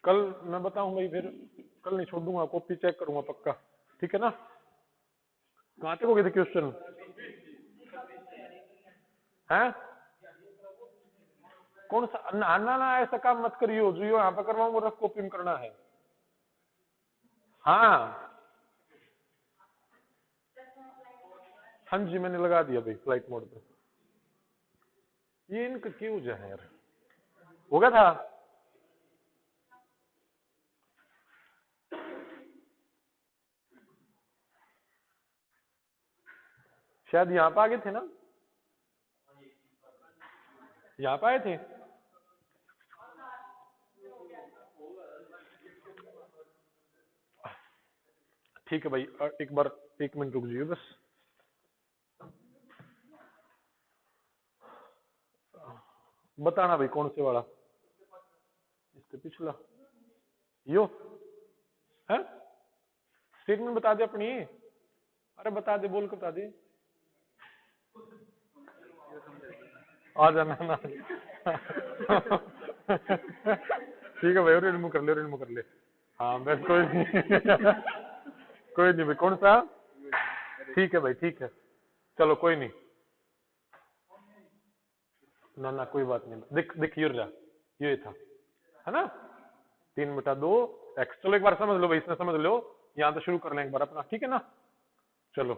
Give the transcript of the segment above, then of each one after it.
कल मैं बताऊं भाई, फिर कल नहीं छोड़ दूंगा, कॉपी चेक करूंगा पक्का, ठीक है ना। कहाँ तक हो गए थे क्वेश्चन हैं? कौन सा? ना ना ना, ऐसा काम मत करियो, जो यहाँ पे करवाऊंगा रफ कॉपी में करना है। हाँ हाँ जी, मैंने लगा दिया भाई फ्लाइट मोड पे। ये इनका क्यों जो है यार, हो गया था। शायद यहाँ पे आ गए थे ना, यहाँ पे आए थे। ठीक है भाई, एक बार 1 मिनट रुक जाइए बस। बताना भाई कौन से वाला, इसके पिछला यो है। स्टेटमेंट बता दे अपनी, अरे बता दे, बोल के बता दे। आ जाना ना ठीक है भाई, रिमूव कर ले, रिमूव कर ले। हाँ बस कोई नहीं कोई नहीं भाई, कौन सा? ठीक है भाई, ठीक है, चलो कोई नहीं। ना ना कोई बात नहीं, देख देख ये था, है ना, 3/2 x। चलो एक बार समझ लो भाई, इसमें समझ लो, यहाँ तो शुरू कर लें एक बार अपना, ठीक है ना। चलो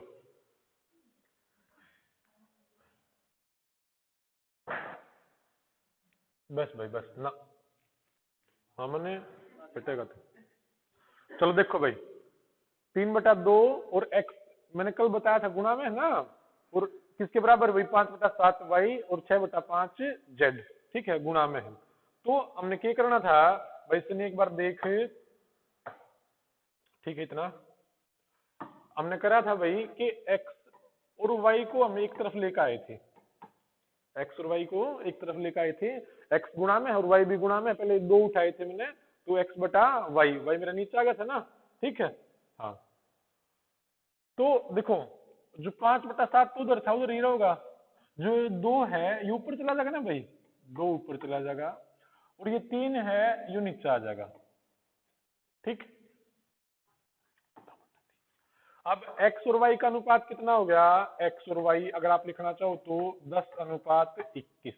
बस भाई बस ना, हाँ मैंने कटेगा तो। चलो देखो भाई, 3/2 और x मैंने कल बताया था गुणा में है ना, और किसके बराबर भाई, 5/7y और 6/5z, ठीक है, गुणा में है। तो हमने क्या करना था भाई, सुनिए एक बार देख, ठीक है, इतना हमने करा था भाई कि x और y को हम एक तरफ लेकर आए थे, x और y को एक तरफ लेकर आए थे, x गुणा में और y भी गुणा में, पहले 2 उठाए थे मैंने, तो x/y, y मेरा नीचे आ गया था ना, ठीक है। हाँ तो देखो, जो 5/7 तो उधर था, उधर ही होगा, जो 2 है ये ऊपर चला जाएगा ना भाई, 2 ऊपर चला जाएगा, और ये 3 है ये नीचे आ जाएगा, ठीक। अब x और y का अनुपात कितना हो गया, x और y अगर आप लिखना चाहो तो 10/21,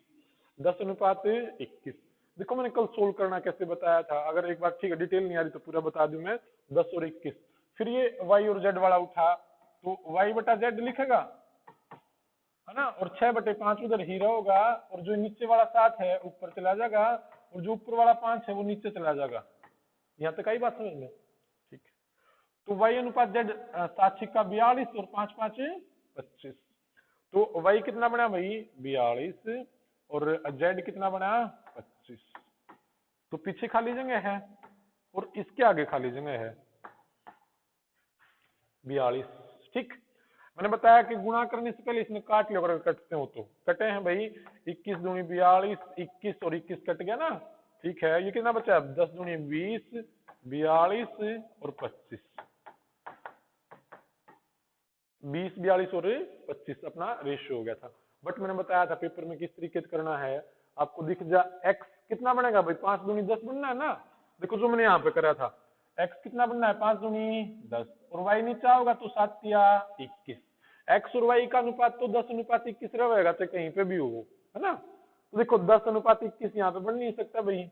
10/21। देखो मैंने कल सोल्व करना कैसे बताया था, अगर एक बार ठीक है डिटेल नहीं आ रही तो पूरा बता दूं मैं, 10 और 21। फिर ये y और z वाला उठा, तो y/z लिखेगा, है ना, और 6/5 उधर ही रहोगा, और जो नीचे वाला 7 है ऊपर चला जाएगा, और जो ऊपर वाला 5 है वो नीचे चला जाएगा। यहाँ तक आई बात समझ में, ठीक है। तो y/z 7×42 और 5×5 25। तो y कितना बना भाई 42, और z कितना बना 25। तो पीछे खाली जगह है और इसके आगे खाली जगह है 42, ठीक। मैंने बताया कि गुणा करने से पहले इसमें काट लो, अगर कटते हो तो। कटे हैं भाई, 21 दूनी 42, 21 और 21 कट गया ना, ठीक है। ये कितना बचा, 10 दूनी 20, 42 और 25, 20, 42 और 25 अपना रेशियो हो गया था। बट मैंने बताया था पेपर में किस तरीके से करना है, आपको दिख जा x कितना बनेगा भाई, 5 दूनी 10 बनना है ना। देखो जो मैंने यहाँ पे करा था, x कितना बनना है, 5 दूनी 10, और y नीचे होगा तो 7×21। x और y का अनुपात तो 10/21 रहेगा, चाहे कहीं पे भी हो, है ना। तो देखो 10/21 यहाँ पे बन नहीं सकता भाई,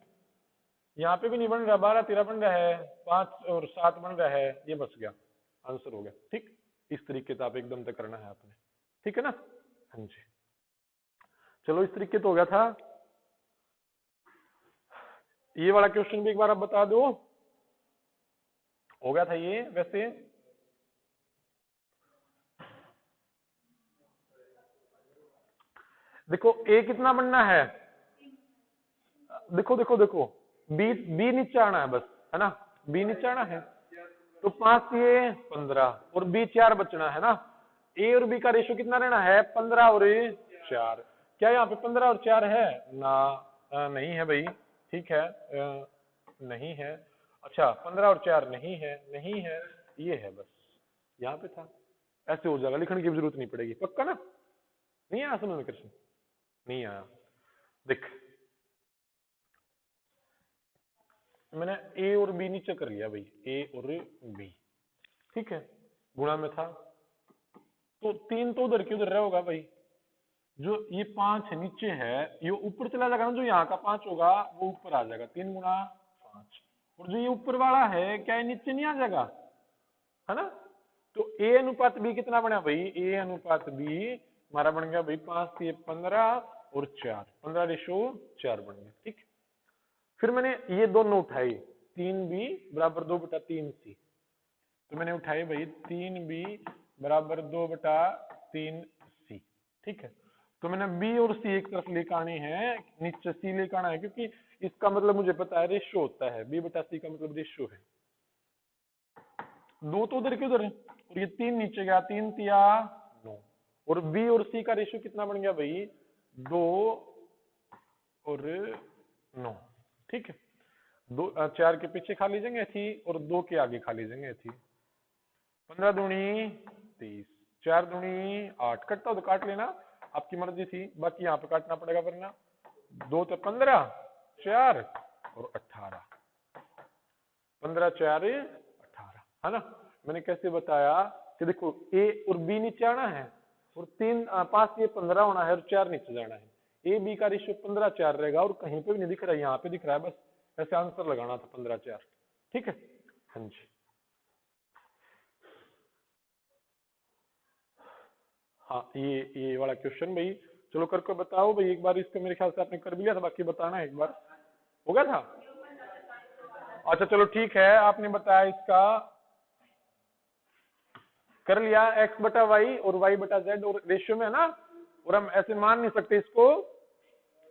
यहाँ पे भी नहीं बन रहा, 12×13 बन रहा है, 5 और 7 बन रहा है, ये बच गया, आंसर हो गया, ठीक। इस तरीके से आप एकदम तक करना है आपने, ठीक है ना। हाँ जी, चलो इस तरीके तो हो गया था। ये वाला क्वेश्चन भी एक बार आप बता दो, हो गया था ये वैसे। देखो a कितना बनना है, देखो देखो देखो, b नीचे आना है बस, है ना, b नीचे आना है, तो 5 ये 15 और b 4 बचना है ना। a और b का रेशियो कितना रहना है, 15 और 4। क्या यहाँ पे 15 और 4 है ना, नहीं है भाई, ठीक है, नहीं है। अच्छा 15 और 4 नहीं है, नहीं है, ये है बस, यहाँ पे था, ऐसे हो जाएगा, लिखने की जरूरत नहीं पड़ेगी, पक्का ना। नहीं आया समझ में कृष्ण, नहीं आया। देख मैंने ए और बी नीचे कर लिया भाई, ए और बी, ठीक है, गुणा में था तो 3 तो उधर की उधर रह होगा भाई, जो ये 5 नीचे है ये ऊपर चला जाएगा ना, जो यहाँ का 5 होगा वो ऊपर आ जाएगा, 3 गुणा 5, और जो ये ऊपर वाला है क्या ये नीचे नहीं आ जाएगा, है ना। तो ए अनुपात बी कितना बना भाई, ए अनुपात बी हमारा बन गया भाई 5 से 15 और 4, 15:4 बन गया, ठीक। फिर मैंने ये दोनों उठाए, 3b बराबर 2/3c, तो मैंने उठाए भाई 3b बराबर 2/3c, ठीक है। तो मैंने b और c एक तरफ लेकर आने हैं, नीचे c लेकर आना है, क्योंकि इसका मतलब मुझे पता है रेशियो होता है, b/c का मतलब रेशियो है, दो तो उधर के उधर है, और ये 3 नीचे गया, 3 तिया 9, और b और c का रेशियो कितना बन गया भाई, 2 और 9, ठीक है। 4 के पीछे खा लीजिएंगे थी, और 2 के आगे खा लीजिएंगे थी, 15 दूनी 30, 4 दूनी 8, कटता हो तो काट लेना, आपकी मर्जी थी, बाकी यहाँ पे काटना पड़ेगा वरना, 2 तो 15, 4 और 18, 15 4 18, है ना। मैंने कैसे बताया कि देखो ए और बी नीचे आना है, और 5 ये 15 होना है, और 4 नीचे जाना है, ए बी का रेशियो 15:4 रहेगा, और कहीं पे भी नहीं दिख रहा है, यहाँ पे दिख रहा है, बस ऐसे आंसर लगाना था 15:4, ठीक है। हाँ जी, हाँ ये वाला क्वेश्चन भाई, चलो करके बताओ भाई एक बार, इसका मेरे ख्याल से आपने कर भी लिया था, बाकी बताना है एक बार, हो गया था। अच्छा चलो ठीक है, आपने बताया इसका कर लिया, x/y और y/z और रेशियो में है ना, और हम ऐसे मान नहीं सकते इसको,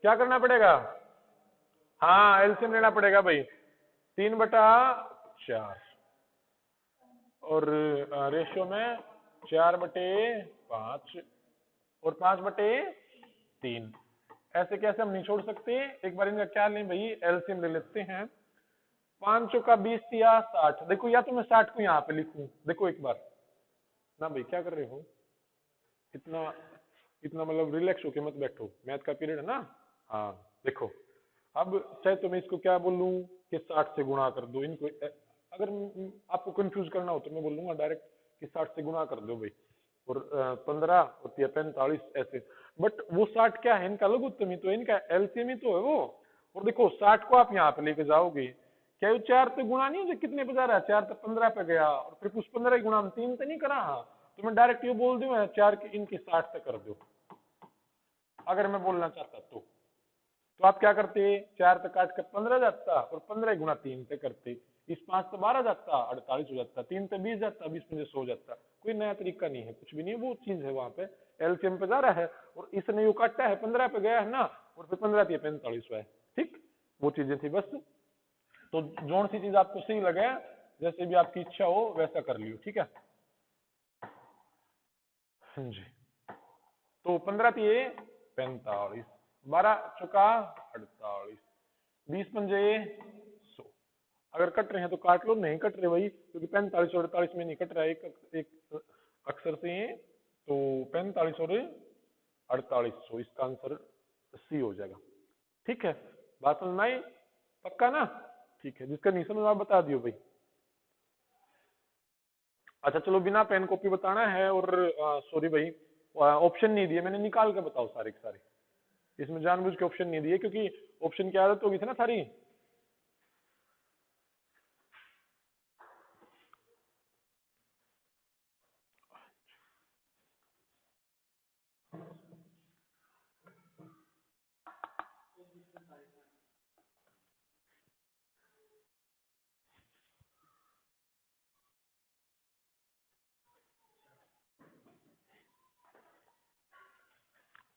क्या करना पड़ेगा, हाँ एलसीएम लेना पड़ेगा भाई, 3/4 और रेशियो में 4/5 और 5/3, ऐसे कैसे हम नहीं छोड़ सकते, एक बार इनका क्या लें भाई, एलसीएम ले लेते हैं, 5 चौका 20 या 60, देखो या तो मैं 60 को यहाँ पे लिखूं, देखो एक बार ना भाई, क्या कर रहे हो, इतना इतना मतलब रिलैक्स होके मत बैठो, मैथ का पीरियड है ना। हाँ देखो, अब चाहे तो मैं इसको क्या बोलूं कि 60 से गुणा कर दो इनको, अगर आपको कंफ्यूज करना हो तो मैं बोलूंगा डायरेक्ट कि 60 से गुणा कर दो भाई, और 15 और 45 ऐसे, बट वो 60 क्या है, इनका लघुत्तम ही तो है, इनका एलसीएम ही तो है वो, और देखो 60 को आप यहाँ पे लेके जाओगे, क्या ये 4 पे गुणा नहीं हो, कितने पे जा रहा है, 4 तो 15 पे गया, और फिर उस 15 गुणा हम 3 पे नहीं करा, हाँ तो मैं डायरेक्ट ये बोल दूं 4 के इनके 60 पे कर दो, अगर मैं बोलना चाहता तो आप क्या करते, 4 पे काट कर 15 जाता, और 15 गुणा 3 पे करते, इस 5 से 12 जाता, 48 हो जाता, 3 पे 20 जाता, 20 में 100 हो जाता, कोई नया तरीका नहीं है, कुछ भी नहीं है, वो चीज है वहां पे, एलसीएम पे जा रहा है, और इसने यू काटा है 15 पे गया है ना, और फिर 15 पे 45 हुआ है, ठीक, वो चीजें थी बस। तो जोन सी चीज आपको सही लगे, जैसे भी आपकी इच्छा हो वैसा कर लियो, ठीक है। हाँ जी, तो 15 पे 45, 12 चौका 48, 20 पंजे 100, अगर कट रहे हैं तो काट लो, नहीं कट रहे वही, क्योंकि 45 और 48 में नहीं कट रहा है एक अक्षर से, तो 45 और 48, सो इसका आंसर सी हो जाएगा, ठीक है। बात समझ में आई, पक्का ना, ठीक है, जिसका नहीं समझ आप बता दियो भाई। अच्छा चलो, बिना पेन कॉपी बताना है, और सॉरी भाई ऑप्शन नहीं दिए मैंने, निकाल के बताओ सारे के सारे, इसमें जानबूझ के ऑप्शन नहीं दिए, क्योंकि ऑप्शन की आदत होगी थी ना सारी।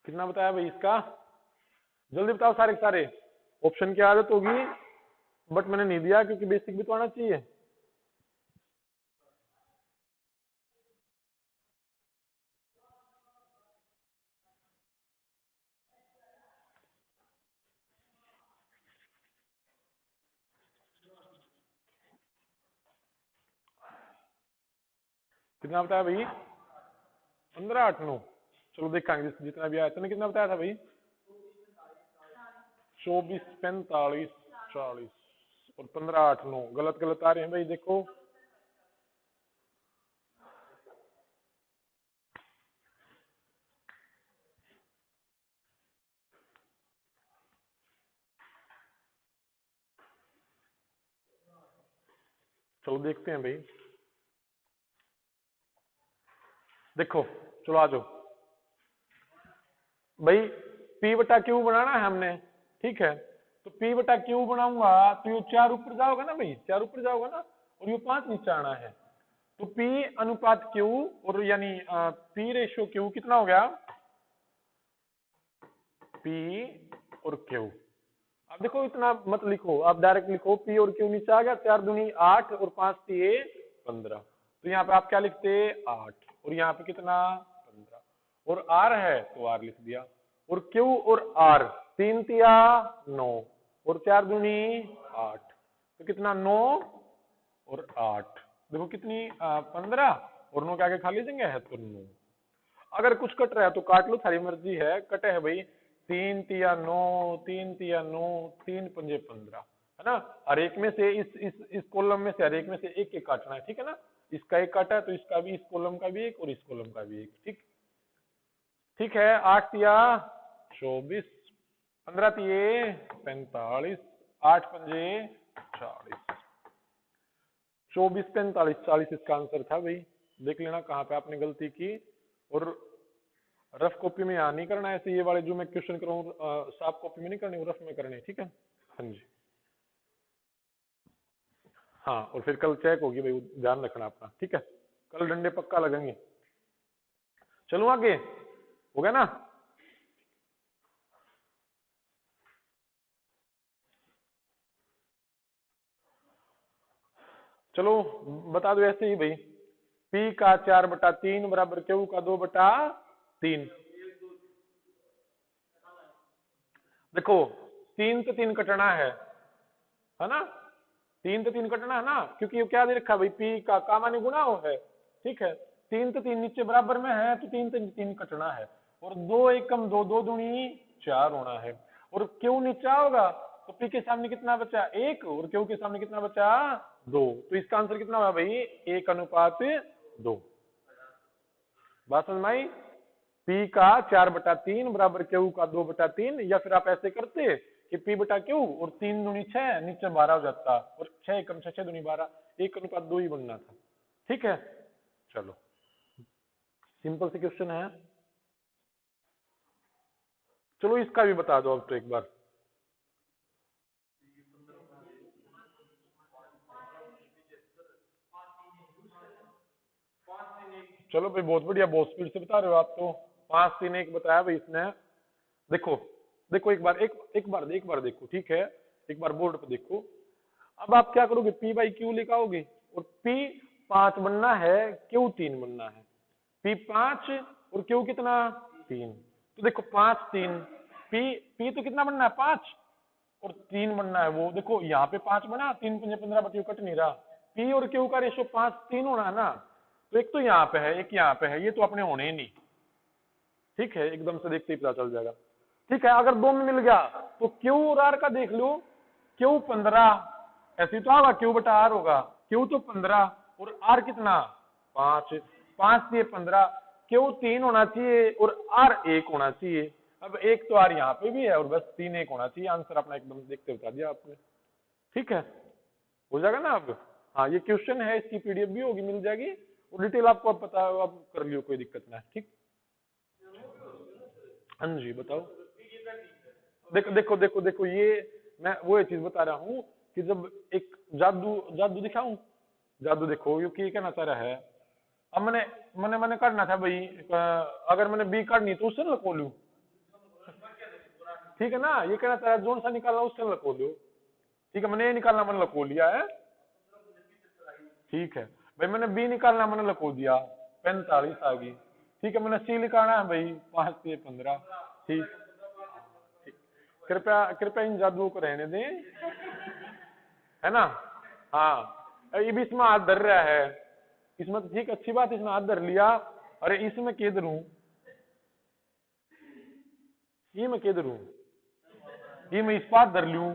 कितना बताया भाई इसका, जल्दी बताओ सारे के सारे, ऑप्शन की आदत होगी, बट मैंने नहीं दिया क्योंकि बेसिक भी तो आना चाहिए। कितना बताया भाई, 15 8 9, चलो देखेंगे जितना भी आया, तुमने कितना बताया था भाई, 24 45 40, और 15 8 9 गलत गलत आ रहे हैं भाई देखो। चलो देखते हैं भाई, देखो चलो आ जाओ भाई, P बटा Q बनाना है हमने, ठीक है। तो P बटा Q बनाऊंगा तो ये 4 ऊपर जाओगा ना भाई, 4 ऊपर जाओगा ना, और ये 5 नीचे आना है। तो P अनुपात Q और यानी P रेशियो Q कितना हो गया, P और Q। अब देखो इतना मत लिखो, आप डायरेक्ट लिखो P और Q नीचे आ गया, 4 दूनी 8 और 5 3 15। तो यहाँ पे आप क्या लिखते 8 और यहाँ पे कितना 15, और R है तो R लिख दिया, और Q और R 3 तिया 9 और 4 दूनी 8, तो कितना 9 और 8, देखो कितनी 15 और 9 के आगे खाली जगह है तो 9। अगर कुछ कट रहा है तो काट लो, थारी मर्जी है। कटे है भाई 3 तिया 9, 3 तिया 9, 3 पंजे 15, है ना। हर एक में से इस कॉलम में से हर एक में से एक एक काटना है, ठीक है ना। इसका एक काटा है तो इसका भी, इस कॉलम का भी एक और इस कॉलम का भी एक, ठीक ठीक है। 8 तिया 24, 15 तिये 45, 8 पंजे 40, 24 45 40 इसका आंसर था भाई। देख लेना कहाँ पे आपने गलती की, और रफ कॉपी में यहाँ नहीं करना है ऐसे, ये वाले जो मैं क्वेश्चन कराऊँ साफ कॉपी में नहीं करने, वो रफ में करने, ठीक है। हाँ जी, हाँ, और फिर कल चेक होगी भाई, ध्यान रखना अपना, ठीक है। कल डंडे पक्का लगेंगे। चलो आगे, हो गया ना। चलो बता दो ऐसे ही भाई, P का 4/3 बराबर Q का 2/3। देखो 3 से 3 कटना है ना, 3 से 3 कटना है ना, क्योंकि क्या दे रखा भाई, P का माने गुणा हो है, ठीक है। 3 से 3 नीचे बराबर में है तो 3 से 3 कटना है, और 2 एकम 2, 2 दूनी 4 होना है, और Q नीचा होगा तो P के सामने कितना बचा 1, और Q के सामने कितना बचा 2, तो इसका आंसर कितना हुआ भाई 1:2। बात समझ में आई। P का 4/3 बराबर Q का 2/3, या फिर आप ऐसे करते कि P बटा Q और 3 दूनी 6 नीचे 12 हो जाता, और 6 एकम 6 दूनी 12, 1:2 ही बनना था, ठीक है। चलो सिंपल सी क्वेश्चन है। चलो इसका भी बता दो अब तो एक बार। चलो भाई बहुत बढ़िया, बहुत स्पीड से बता रहे हो आप तो। 5 3 1 बताया भाई इसने। देखो देखो एक बार देखो, ठीक है, एक बार बोर्ड पे देखो। अब आप क्या करोगे, P बाई Q लिखाओगे, और P 5 बनना है, Q 3 बनना है। P 5 और Q कितना 3, तो देखो 5 3, P तो कितना बनना है 5, और 3 बनना है वो, देखो यहाँ पे 5 बना, 3 पंजे 15 बटे कट नहीं रहा। P और Q का रेशियो 5 3 होना है ना, तो एक तो यहाँ पे है एक यहाँ पे है, ये तो अपने होने ही नहीं, ठीक है, एकदम से देखते ही पता चल जाएगा। ठीक है, अगर दो में मिल गया तो Q और R का देख लो, Q 15 ऐसी तो होगा, Q बटा R होगा, Q तो 15 और R कितना 5, 5 से 15, Q 3 होना चाहिए और R 1 होना चाहिए। अब एक तो R यहाँ पे भी है और बस 3 1 होना चाहिए, आंसर अपना एकदम देखते बता दिया आपने, ठीक है, हो जाएगा ना अब। हाँ ये क्वेश्चन है, इसकी पीडीएफ भी होगी, मिल जाएगी, और डिटेल आपको अब पता, अब कर लियो, कोई दिक्कत ना है, ठीक। हाँ जी बताओ। देखो देखो देखो देखो, ये मैं वो चीज बता रहा हूँ कि जब एक जादू जादू दिखाऊं, जादू देखो ये क्या कहना चाह रहा है। अब मैंने मैंने मैंने करना था भाई, अगर मैंने बी काटनी तो उससे लको लूं, ठीक है ना, ये कहना चाह रहा है जोन सा निकालना उससे लको लो, ठीक है, मैंने ये निकालना मैंने लको लिया है, ठीक है भाई, मैंने बी निकालना मैंने लको दिया 45 आ गई, ठीक है, मैंने सी निकालना है भाई 5 से 15, ठीक, कृपया कृपया इन जादुओं को रहने दें, है ना। हाँ ये भी इसमें हाथ धर रहा है, इसमें तो ठीक अच्छी बात, इसमें हाथ धर लिया, अरे इसमें किधर हूं, ये मैं किधर हूं, ये मैं इस पास धर लूं,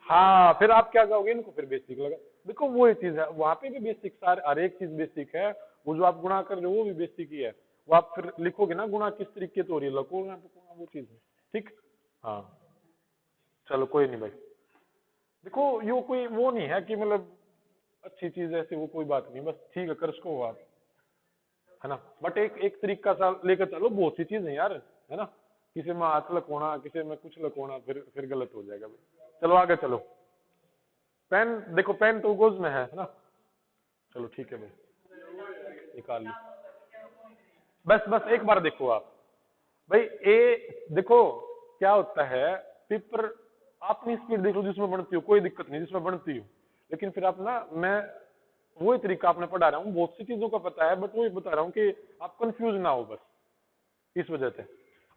हाँ, फिर आप क्या कहोगे, इनको फिर बेसिक लगा। देखो वो ही चीज है, वहां पे भी बेसिक, सारे हर एक चीज बेसिक है। वो जो आप गुणा कर रहे हो वो भी बेसिक ही है। वो आप फिर लिखोगे ना गुणा किस तरीके से हो रही है, लखो ना तो गुणा वो चीज है। ठीक। हाँ, चलो कोई नहीं भाई। देखो यो कोई वो नहीं है कि मतलब अच्छी चीज है ऐसे, वो कोई बात नहीं, बस ठीक है कर सको आप, है ना। बट एक एक तरीका सा लेकर चलो, बहुत सी चीज है यार, है ना। किसी में हाथ लकोना, किसी में कुछ लकोना, फिर गलत हो जाएगा भाई। चलो आगे चलो। पेन देखो, पेन तो गोज में है ना। चलो ठीक है भाई, निकाल ली। बस बस एक बार देखो आप भाई, ए देखो क्या होता है, पेपर अपनी स्पीड देखो जिसमें बनती हो, कोई दिक्कत नहीं जिसमें बनती हो। लेकिन फिर आप ना, मैं वही तरीका आपने पढ़ा रहा हूँ, बहुत सी चीजों का पता है, बट वही बता रहा हूँ कि आप कंफ्यूज ना हो बस, इस वजह से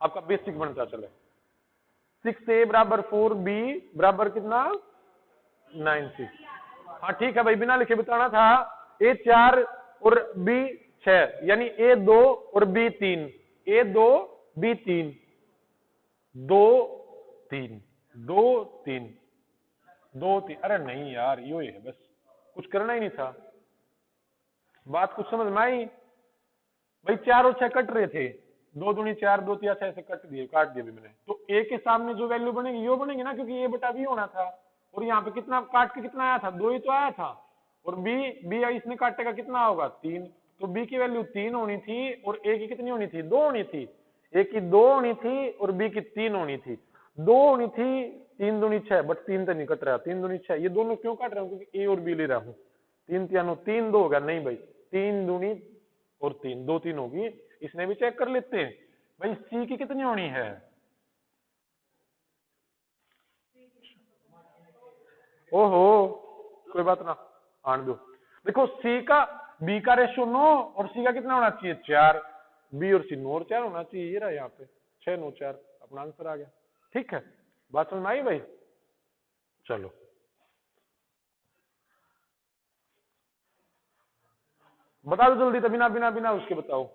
आपका बेसिक बनता चले। 6a बराबर 4b बराबर कितना, 9c। हाँ ठीक है भाई, बिना लिखे बताना था। ए 4 और बी 6, यानी ए 2 और बी 3, ए 2 बी 3, 2 3 2 3 2 3। अरे नहीं यार, यो ही है बस, कुछ करना ही नहीं था। बात कुछ समझ में आई भाई? 4 और 6 कट रहे थे, 2 दूनी 4, 2 तिया 6 से काट दिए भी मैंने। तो ए के सामने जो वैल्यू बनेगी यो बनेगी ना, क्योंकि ए बटा बी होना था। और यहाँ पे कितना काट के कितना आया था, 2 ही तो आया था। और बी बी इसने काटेगा कितना होगा, 3। तो बी की वैल्यू 3 होनी थी, और ए की कितनी होनी थी, 2 होनी थी। ए की 2 होनी थी और बी की 3 होनी थी। 2 होनी थी, 3 दूनी 6, बट 3 तो नहीं कट रहा, 3 दूनी 6। ये दोनों क्यों काट रहा हूँ, क्योंकि ए और बी ले रहा हूँ। 3 तिया 9, 3 2 होगा, नहीं भाई 3 दूनी और 3, 2 3 होगी। इसने भी चेक कर लेते हैं भाई, सी की कितनी होनी है। ओहो, कोई बात ना, आने दो। देखो सी का बी का रेशियो 9 और सी का कितना होना चाहिए, 4। बी और सी 9 और 4 होना चाहिए, ये रहा यहाँ पे 6 9 4, अपना आंसर आ गया। ठीक है, बात समझ में आई भाई? चलो बता दो जल्दी, तो बिना बिना बिना उसके बताओ।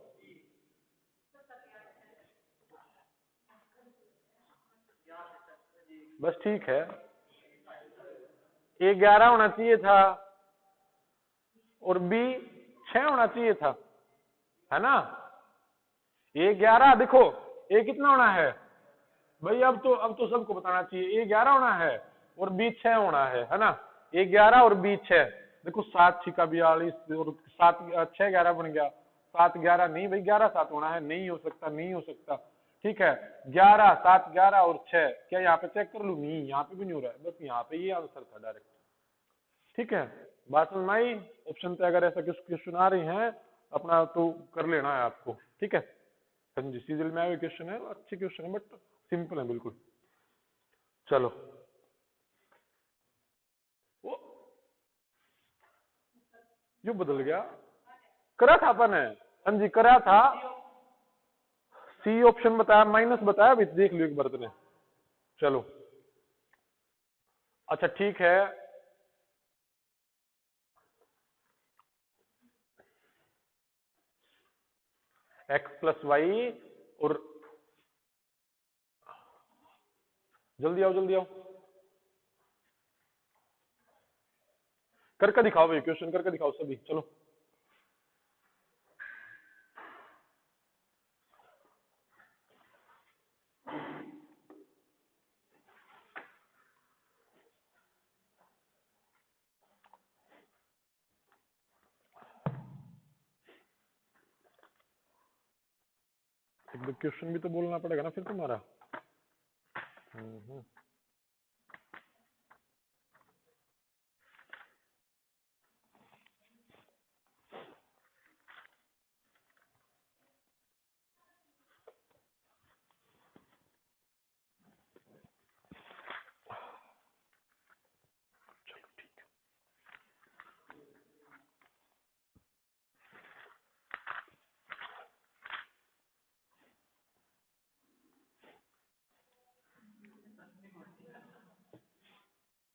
बस ठीक है, ए 11 होना चाहिए था और बी 6 होना चाहिए था, है ना। ए 11 देखो, ए कितना होना है भाई, अब तो सबको बताना चाहिए, ए 11 होना है और बी 6 होना है ना। ए 11 और बी 6। देखो 7 6 का 42 और 7 6 11 बन गया। 7 11 नहीं भाई, 11 7 होना है, नहीं हो सकता, नहीं हो सकता। ठीक है, 11 7 11 और 6, क्या यहाँ पे चेक कर लू, नहीं यहाँ पे भी नहीं हो रहा है, बस यहाँ पे ये आंसर था डायरेक्ट। ठीक है, बात समझ में आई? ऑप्शन पे अगर ऐसा कुछ क्वेश्चन आ रही है अपना, तो कर लेना है आपको। ठीक है, हाँ जी, सीजल में आए क्वेश्चन है, अच्छे क्वेश्चन है, बट सिंपल है बिल्कुल। चलो, वो यू बदल गया, करा था अपन है। हाँ जी करा था, सी ऑप्शन बताया, माइनस बताया, अभी देख लियो एक बार तुमने। चलो अच्छा ठीक है, एक्स प्लस वाई और, जल्दी आओ जल्दी आओ, करके दिखाओ भाई, क्वेश्चन करके दिखाओ सभी, चलो। एक दो क्वेश्चन भी तो बोलना पड़ेगा ना फिर तुम्हारा। हम्म।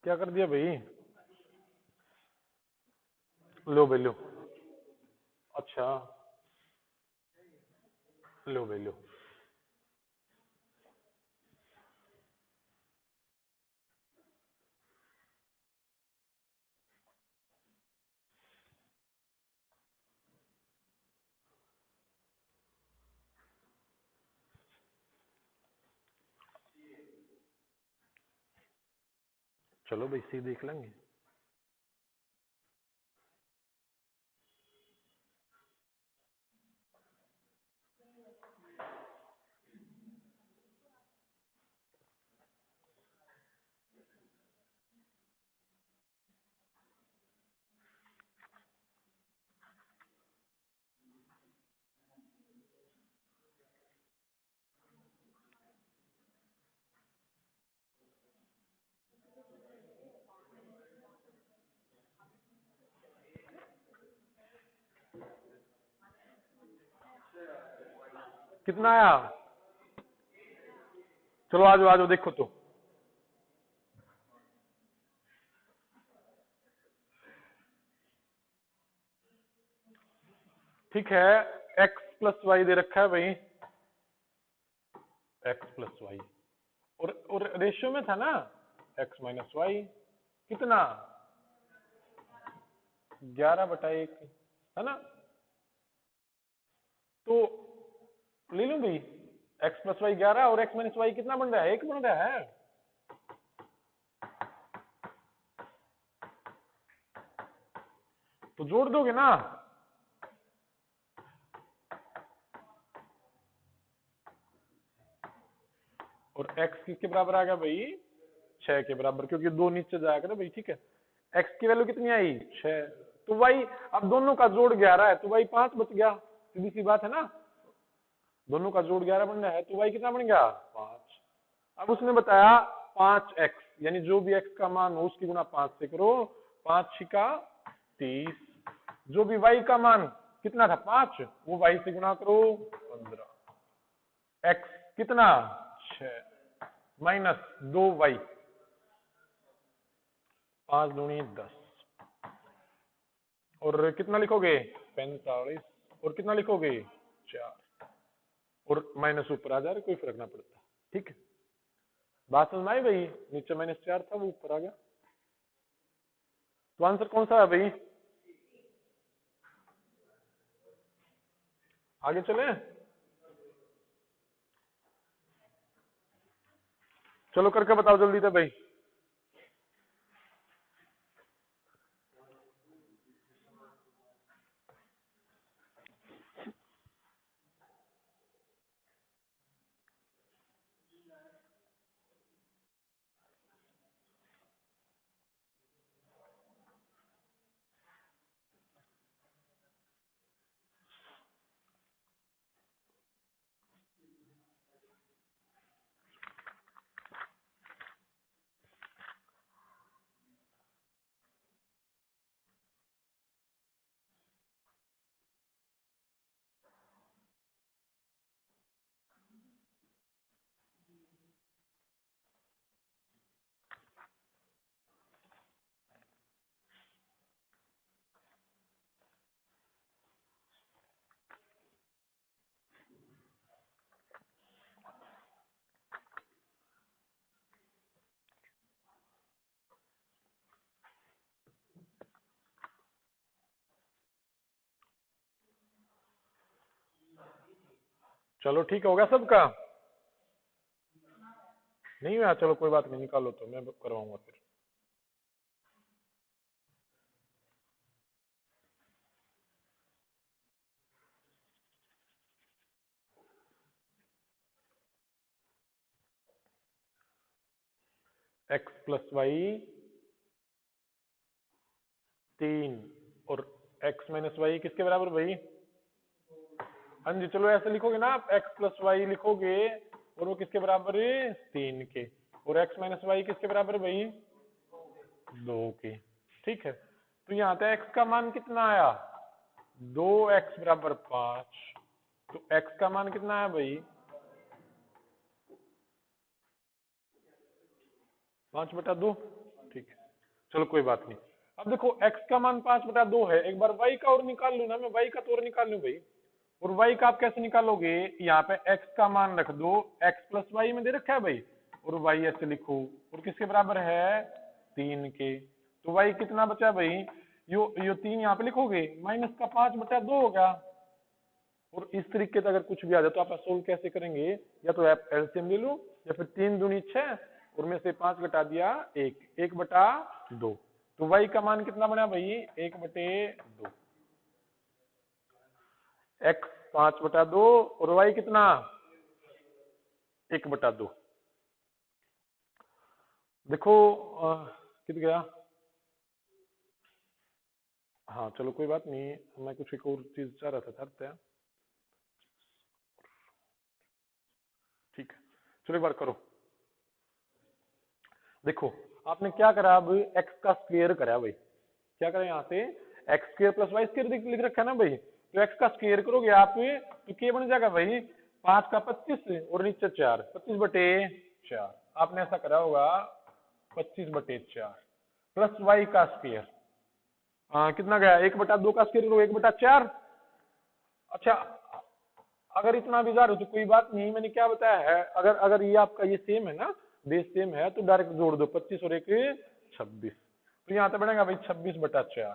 क्या कर दिया भाई, लो भाई लो, अच्छा लो भाई लो। चलो भाई सी देख लेंगे। कितना आया? चलो आ जाओ आ जाओ, देखो तो। ठीक है, x प्लस वाई दे रखा है भाई, x प्लस वाई, और रेशियो में था ना x माइनस वाई, कितना 11/1 है ना। तो ले लूं भाई, x प्लस वाई 11 और x माइनस वाई कितना बन रहा है, 1 बन रहा है। तो जोड़ दोगे ना, और x किसके बराबर आ गया भाई, 6 के बराबर, क्योंकि 2 नीचे जाएगा ना भाई। ठीक है, x की वैल्यू कितनी आई, 6। तो y अब दोनों का जोड़ 11 है, तो y 5 बच गया, सीधी सी बात है ना। दोनों का जोड़ 11 बन रहा है, तो y कितना बन गया, 5। अब उसने बताया 5x, यानी जो भी x का मान हो उसकी गुणा 5 से करो, 5 छिका 30। जो भी y का मान कितना था 5, वो y से गुणा करो 15। x कितना 6 माइनस 2y, 5 दूनी 10, और कितना लिखोगे 45, और कितना लिखोगे 4, और माइनस ऊपर आ जा रहा, कोई फर्क ना पड़ता। ठीक है, बात समझ में आई भाई, नीचे -4 था वो ऊपर आ गया। तो आंसर कौन सा है भाई, आगे चले, चलो करके बताओ जल्दी से भाई। चलो ठीक होगा सबका, नहीं हुआ, चलो कोई बात नहीं, निकालो तो मैं करवाऊंगा फिर। x प्लस वाई 3 और x माइनस वाई किसके बराबर भाई, हाँ जी, चलो ऐसे लिखोगे ना आप, x प्लस वाई लिखोगे और वो किसके बराबर है 3 के, और x माइनस वाई किसके बराबर है भाई 2 के। ठीक है, तो यहाँ पे x का मान कितना आया 2x बराबर 5, तो x का मान कितना है भाई 5/2। ठीक है, चलो कोई बात नहीं। अब देखो x का मान 5/2 है, एक बार y का और निकाल लूं ना, मैं y का तो और निकाल लूं भाई। और y का आप कैसे निकालोगे, यहाँ पे x का मान रख दो, x प्लस वाई में दे रखा है भाई, और y ऐसे लिखो, और किसके बराबर है 3 के। तो y कितना बचा भाई, यो 3 यहाँ पे लिखोगे, माइनस का 5/2 होगा। और इस तरीके से अगर कुछ भी आ जाए तो आप सोल्व कैसे करेंगे, या तो आप एलसीएम ले लो, या फिर 3 दूनी 6, और में से 5 घटा दिया 1/2। तो y का मान कितना बना भाई 1/2। x 5/2 और y कितना 1/2। देखो कितना गया। हाँ चलो कोई बात नहीं, मैं कुछ एक और चीज चाह रहा था करते हैं। ठीक है चलो एक बार करो। देखो आपने क्या करा, अब x का स्क्वायर करा भाई, क्या करें यहाँ से x² + y² लिख रखा है ना भाई, तो x का स्क्वायर करोगे आप तो क्या बन जाएगा भाई 5 का 25 और नीचे 4, 25/4। आपने ऐसा करा होगा 25/4 प्लस y का स्क्वायर कितना गया 1/2 का स्क्वायर करो 1/4। अच्छा अगर इतना भी जा रहे हो तो कोई बात नहीं, मैंने क्या बताया है, अगर अगर ये आपका ये सेम है ना, बेस सेम है तो डायरेक्ट जोड़ दो 25 और 1 26, तो यहाँ पे बनेगा भाई 26/4।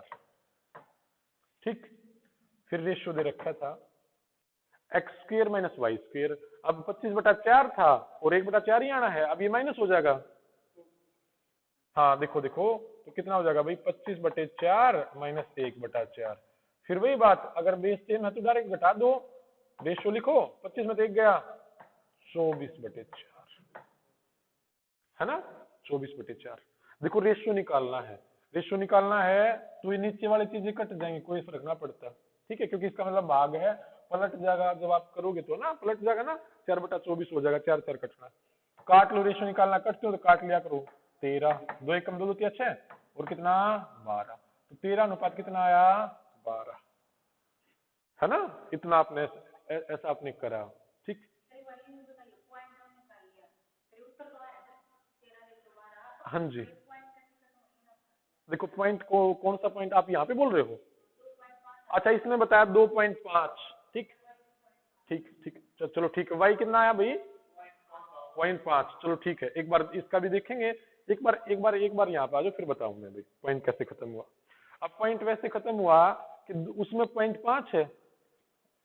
ठीक, फिर रेशियो दे रखा था x² - y²। अब 25/4 था और 1/4 ही आना है, अब ये माइनस हो जाएगा। हाँ देखो देखो तो कितना हो जाएगा भाई 25/4 - 1/4। फिर वही बात, अगर बेस सेम है तो डायरेक्ट घटा दो, रेशियो लिखो 25 में से 1 गया 24/4 है ना, 24/4। देखो रेशियो निकालना है, रेशियो निकालना है तो ये नीचे वाली चीजें कट जाएंगी, कोई फर्क ना पड़ता। ठीक है, क्योंकि इसका मतलब भाग है, पलट जाएगा जब आप करोगे तो ना, पलट जाएगा ना 4/24 हो जाएगा, 4 4 कटना। काट लो, रेशियो निकालना, कटते हो तो काट लिया करो। 13, 2 एकम 2 2 6 और कितना 12, तो 13 अनुपात कितना आया 12 है ना। इतना आपने ऐसा आपने करा। ठीक, हाँ जी देखो पॉइंट को, कौन सा पॉइंट आप यहाँ पे बोल रहे हो। अच्छा इसने बताया 2.5। ठीक ठीक ठीक चलो ठीक है, वाई कितना आया भाई 0.5। चलो ठीक है, एक बार इसका भी देखेंगे। एक बार यहाँ पे आ जाओ, फिर बताऊं मैं भाई पॉइंट कैसे खत्म हुआ। अब पॉइंट वैसे खत्म हुआ कि उसमें 0.5 है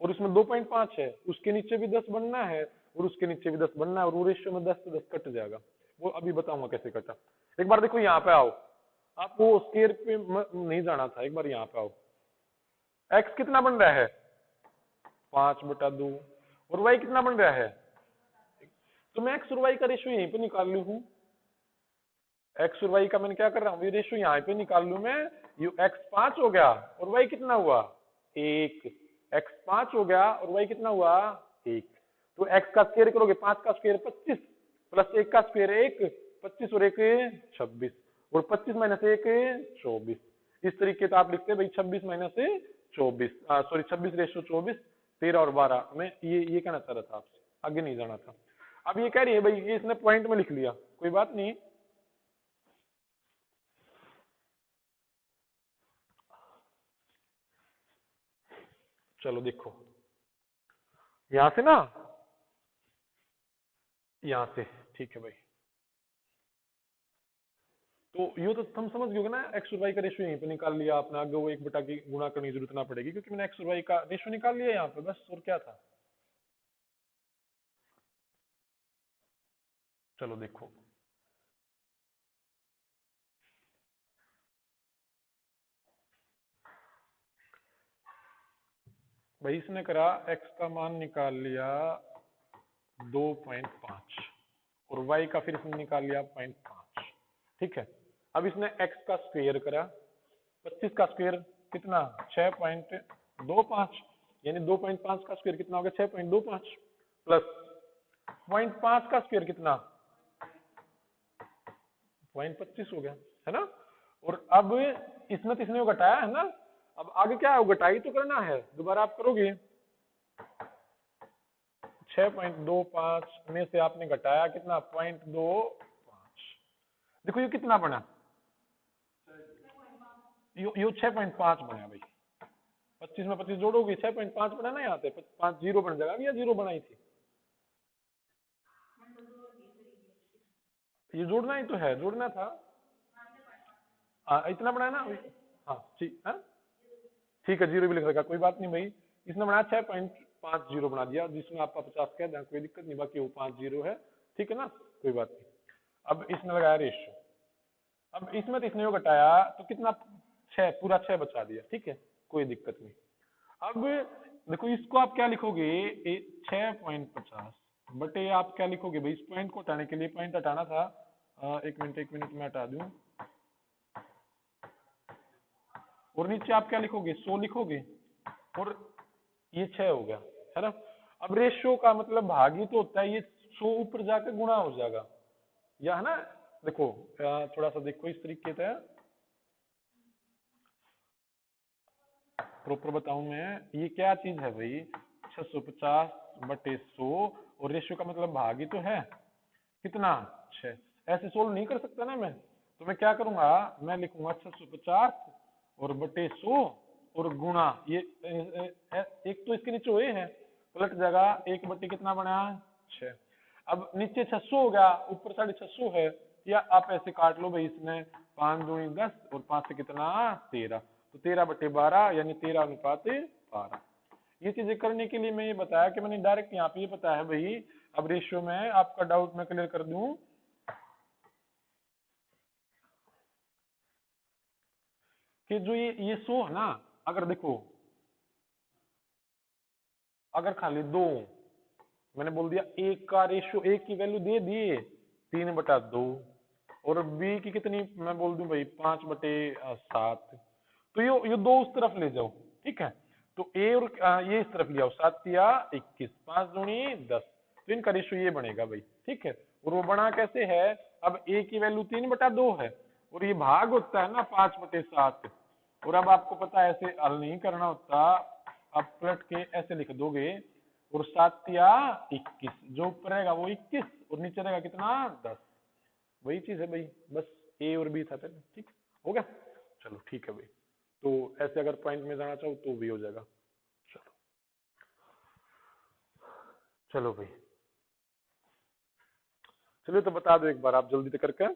और उसमें 2.5 है, उसके नीचे भी 10 बनना है और उसके नीचे भी 10 बनना है, और वो रेशियो में 10 से 10 कट जाएगा, वो अभी बताऊंगा कैसे कटा। एक बार देखो यहाँ पे आओ, आपको स्क्वायर पे नहीं जाना था, एक बार यहाँ पे आओ। x कितना बन रहा है 5/2 और y कितना बन रहा है, तो मैं x और y का रेशियो यहीं पे निकाल लू हूँ। x और y का मैंने क्या कर रहा हूँ, ये रेशियो यहाँ पे निकाल लू मैं। ये x 5 हो गया और y कितना हुआ 1, x 5 हो गया और y कितना हुआ 1। तो x का स्क्वायर करोगे 5 का स्क्वायर 25 प्लस 1 का स्क्वायर 1, 25 और 1 26 और 25 - 1 24। इस तरीके से आप लिखते हैं भाई 26 - 24 सॉरी 26 रेशियो 24, 13 और 12। मैं ये कहना चाह रहा था आपसे, आगे नहीं जाना था। अब ये कह रही है भाई ये इसने पॉइंट में लिख लिया, कोई बात नहीं। चलो देखो यहां से ना, यहां से ठीक है भाई, तो ये तो तुम समझ गए ना, एक्स और वाई का रेशियो यहीं पे निकाल लिया आपने, आगे वो 1 की गुणा करने की जरूरत ना पड़ेगी, क्योंकि मैंने एक्स और वाई का रेशियो निकाल लिया यहाँ पे, बस और क्या था। चलो देखो भाई, इसने करा एक्स का मान निकाल लिया 2.5 और वाई का फिर इसने निकाल लिया 0.5। ठीक है, अब इसने एक्स का स्क्वायर करा, 25 का स्क्वायर कितना 6.25, यानी 2.5 का स्क्वायर कितना हो गया 6.25 प्लस 0.5 का स्क्वायर कितना 0.25 हो गया है ना। और अब इसमें तो इसने घटाया है ना, अब आगे क्या है घटाई तो करना है, दोबारा आप करोगे 6.25 में से आपने घटाया कितना 0.25। देखो ये कितना बना, यो 6.5 बना भाई, 25 में 25 जोड़ोगे 6.5 बना ना, यहाँ पे 5 जीरो बन जाएगा, या जीरो बनाई थी, ये जोड़ना ही तो है, जोड़ना था। इतना बनाया ना। हाँ ठीक है, ठीक है जीरो भी लिख रखा, कोई बात नहीं भाई, इसने बनाया 6.50 बना दिया, जिसमें आपका 50 कह दें कोई दिक्कत नहीं, बाकी वो 5 जीरो है, ठीक है ना, कोई बात नहीं। अब इसने लगाया रेशियो, अब इसमें तो इसने वो घटाया तो कितना, 6, पूरा 6 बचा दिया, ठीक है, कोई दिक्कत नहीं। अब देखो इसको आप क्या लिखोगे, 6.50 बटे आप क्या लिखोगे भाई, इस पॉइंट को हटाने के लिए पॉइंट हटाना था, एक मिनट मैं हटा दूं, और नीचे आप क्या लिखोगे, 100 लिखोगे, और ये 6 हो गया, है ना। अब रेशियो का मतलब भाग ही तो होता है, ये 100 ऊपर जाकर गुणा हो जाएगा, या है ना। देखो थोड़ा सा देखो इस तरीके से प्रॉपर बताऊं मैं, ये क्या चीज है भाई, 650 बटे 100, और रेशियो का मतलब भाग ही तो है, कितना, 6। ऐसे सोल्व नहीं कर सकता ना मैं, तो मैं क्या करूंगा, मैं लिखूंगा 650 और बटे 100 और गुणा ये एक तो इसके नीचे हुए हैं, पलट जाएगा, एक बटे कितना बना, 6। अब नीचे 600 हो गया, ऊपर 650 है, या आप ऐसे काट लो भाई, इसमें 5 दूनी 10 और 5 से कितना, 13, तो 13/12 यानी 13:12। ये चीजें करने के लिए मैं ये बताया कि मैंने डायरेक्ट यहाँ पे ये बताया है भाई। अब रेशियो में आपका डाउट मैं क्लियर कर दूं कि जो ये 100 है ना, अगर देखो, अगर खाली 2, मैंने बोल दिया एक का रेशियो, एक की वैल्यू दे दिए 3/2, और बी की कितनी मैं बोल दूं भाई 5/7, तो ये दो उस तरफ ले जाओ, ठीक है, तो ए और ये इस तरफ ले आओ, 7 या 21, 5 दूनी 10, तो इनका रेशियो ये बनेगा भाई, ठीक है। और वो बना कैसे है, अब ए की वैल्यू 3/2 है, और ये भाग होता है ना 5/7, और अब आपको पता है ऐसे हल नहीं करना होता, आप पलट के ऐसे लिख दोगे, और 7 या 21, जो ऊपर रहेगा वो 21 और नीचे रहेगा कितना, 10, वही चीज है भाई, बस ए और बी था पहले, ठीक हो गया। चलो ठीक है भाई, तो ऐसे अगर पॉइंट में जाना चाहो तो भी हो जाएगा। चलो चलो भाई, चलिए तो बता दो एक बार आप जल्दी से करके।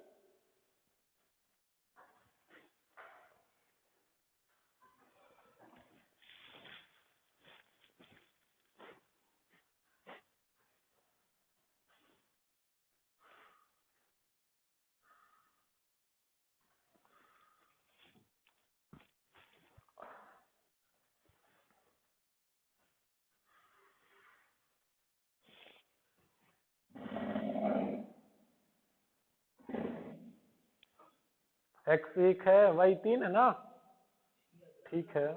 x 1 है, y 3 है ना, ठीक है।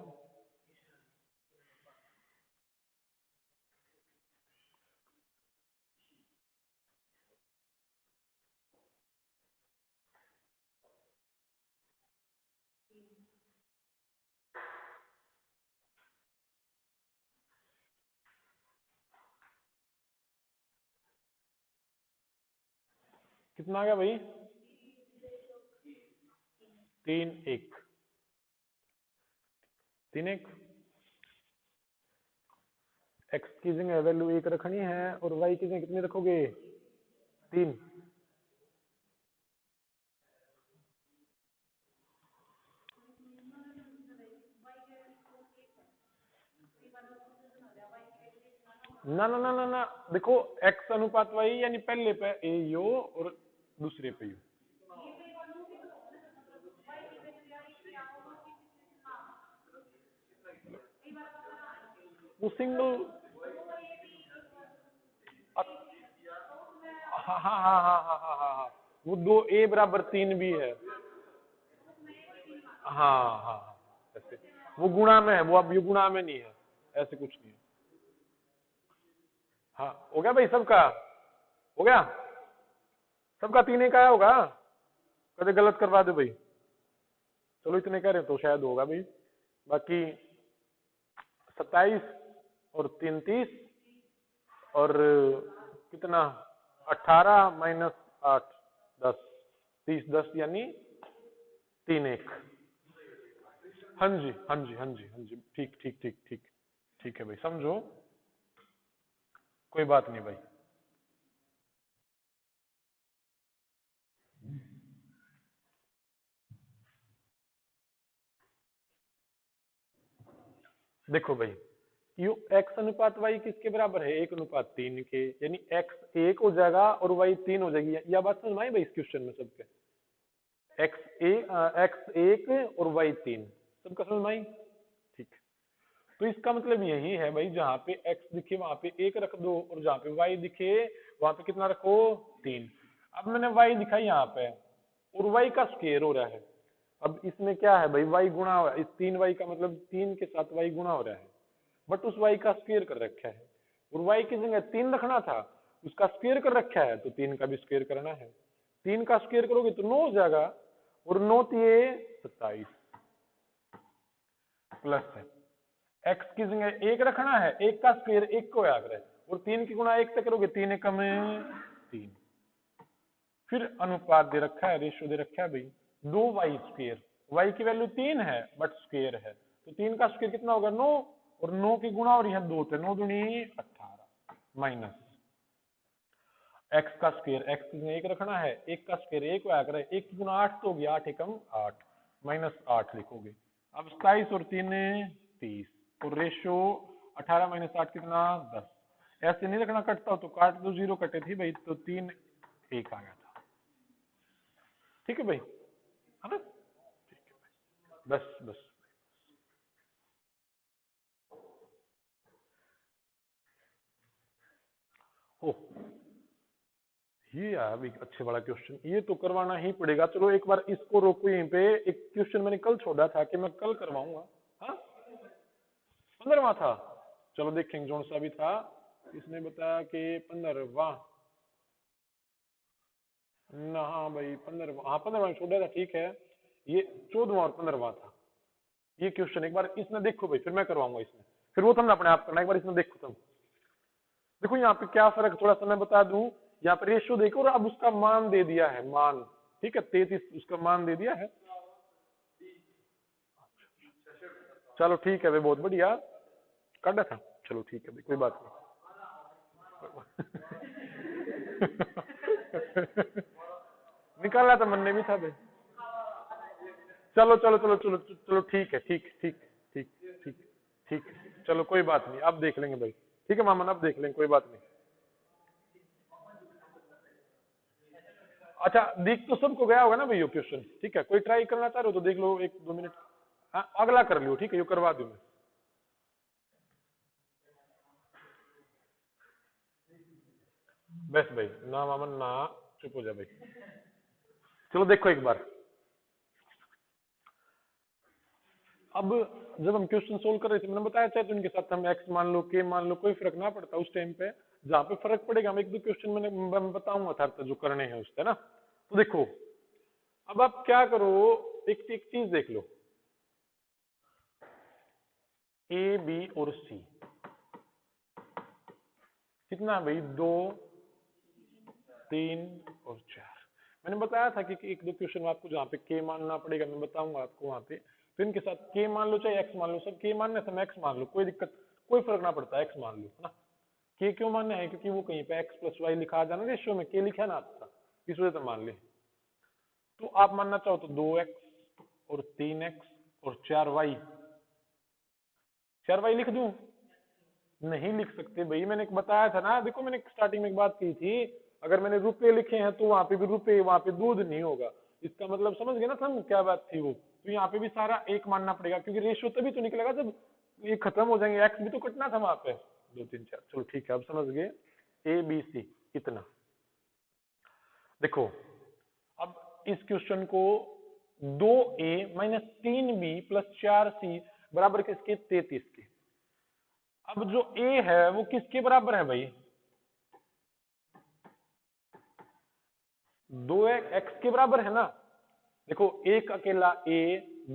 कितना आ गया भाई, 3 1, 3 1, x की जगह वैल्यू 1 रखनी है और y की जगह कितनी रखोगे, 3। ना ना ना ना ना, देखो x अनुपात y यानी पहले पे ए यो और दूसरे पे यू, वो सिंगल, हाँ हाँ हाँ हाँ हाँ हाँ हाँ हाँ, वो 2a = 3 भी है, हाँ हाँ हाँ, ऐसे वो गुणा में है, वो अब ये गुणा में नहीं है, ऐसे कुछ नहीं है। हाँ हो गया भाई सबका, हो गया सबका, 3 का होगा, कभी गलत करवा दो भाई, चलो इतने कह रहे तो शायद होगा भाई, बाकी 27 और 33 और कितना, 18 - 8 10, 30 10 यानी 3 1, हाँ जी हाँ जी हाँ जी हाँ जी, ठीक ठीक ठीक ठीक, ठीक है भाई, समझो, कोई बात नहीं भाई। देखो भाई, यू x अनुपात y किसके बराबर है? 1:3 के, यानी x 1 हो जाएगा और y 3 हो जाएगी। यह बात समझ में आई भाई इस क्वेश्चन में सबके? x 1 और y 3 सबका समझ में आई? ठीक। तो इसका मतलब यही है भाई, जहां पे x दिखे वहां पे 1 रख दो और जहां पे y दिखे वहां पे कितना रखो? 3। अब मैंने y दिखा यहाँ पे और y का स्क्वायर हो रहा है। अब इसमें क्या है भाई, y गुणा हो रहा है, इस 3y का मतलब 3 के साथ y गुणा हो रहा है, बट उस y का स्क्वायर कर रखा है और y की जगह 3 रखना था, उसका स्क्वायर कर रखा है तो 3 का भी स्क्वायर करना है। 3 का स्क्वायर करोगे तो 9 हो जाएगा और 9 तिये 27 प्लस है। x की जगह 1 रखना है, 1 का स्क्वायर 1 को याद रहे और 3 की गुणा 1 से करोगे 3 एकम 3। फिर अनुपात दे रखा है, रेशियो दे रखा है भाई 2y स्क्वायर, y की वैल्यू 3 है बट स्क्वायर है तो 3 का स्क्वायर कितना होगा? 9 और 9 की गुणा और यह 2 थे, 9 दूनी 18 माइनस x का स्क्वायर, x की जगह 1 रखना है, 1 का स्क्वायर 1 को आकर 1 की गुणा 8 तो हो गया 8 एकम 8 माइनस 8 लिखोगे। अब 27 और 3 30 और रेशियो 18 माइनस 8 कितना? 10। ऐसे नहीं रखना, कटता हो तो काट दो, 0 कटे थी भाई तो 3 1 आ गया था। ठीक है भाई, है ना? ठीक है भाई, बस बस। ओ ये यार एक अच्छे वाला क्वेश्चन, ये तो करवाना ही पड़ेगा। चलो एक बार इसको रोको यहीं पे, एक क्वेश्चन मैंने कल छोड़ा था कि मैं कल करवाऊंगा। हाँ 15वां था, चलो देखेंगे कौन सा भी था। इसने बताया कि 15वां ना, हाँ भाई 15वां, हाँ 15वां छोड़ा था, ठीक है। ये 14वां और 15वां था ये क्वेश्चन। एक बार इसमें देखो भाई, फिर मैं करवाऊंगा इसमें, फिर वो तुमने अपने आप करना। एक बार इसमें देखो तुम, देखो यहाँ पे क्या फर्क, थोड़ा सा मैं बता दूं। यहाँ पे रेशियो देखो और अब उसका मान दे दिया है, मान, ठीक है 33 उसका मान दे दिया है। चलो ठीक है भाई, बहुत बढ़िया काटा था। चलो ठीक है भाई, कोई बात नहीं। निकाला तो मन ने भी था भाई। चलो चलो चलो चलो चलो ठीक है, ठीक ठीक ठीक ठीक ठीक, चलो कोई बात नहीं, अब देख लेंगे भाई। ठीक है मामन, अब देख लेंगे, कोई बात नहीं। अच्छा दिख तो सबको गया होगा ना भाई ये क्वेश्चन? ठीक है, कोई ट्राई करना चाह रहे हो तो देख लो 1-2 मिनट। हाँ अगला कर लियो, ठीक है, ये करवा दूं मैं। बस भाई ना मामन ना, चुप हो जा भाई। चलो देखो एक बार, अब जब हम क्वेश्चन सोल्व कर रहे थे मैंने बताया चाहे तो इनके साथ हम x मान लो, k मान लो, कोई फर्क ना पड़ता उस टाइम पे। जहां पे फर्क पड़ेगा हम 1-2 क्वेश्चन मैं बताऊंगा था जो करने हैं उससे ना। तो देखो अब आप क्या करो, एक चीज देख लो, a b और c कितना भाई 2 3 और 4। मैंने बताया था कि 1-2 क्वेश्चन आपको जहाँ पे k मानना पड़ेगा, मैं बताऊंगा आपको वहां पे। तो इनके साथ k मान लो चाहे x मान लो, सब k मानने से x मान लो, कोई दिक्कत, कोई फर्क ना पड़ता, x मान लो, है ना। k क्यों मानना है? क्योंकि वो कहीं पे x प्लस वाई लिखा आ जाना रेशियो में, k लिखा ना आता, इस वजह से मान ले। तो आप मानना चाहो तो 2x और 3x और 4y, 4y लिख दूं? नहीं लिख सकते भाई, मैंने बताया था ना, देखो मैंने स्टार्टिंग में एक बात की थी, अगर मैंने रुपए लिखे हैं तो वहां पे भी रुपए, वहां पे दूध नहीं होगा। इसका मतलब समझ गए ना तुम क्या बात थी वो? तो यहाँ पे भी सारा एक मानना पड़ेगा, क्योंकि रेशियो तभी तो निकलेगा जब ये खत्म हो जाएंगे, एक्स भी तो कटना था वहां पे। 2 3 4, चलो ठीक है, अब समझ गए। ए बी सी कितना, देखो अब इस क्वेश्चन को 2a minus 3b plus 4c बराबर किसके? 33 के। अब जो a है वो किसके बराबर है भाई? 2x के बराबर है ना। देखो एक अकेला a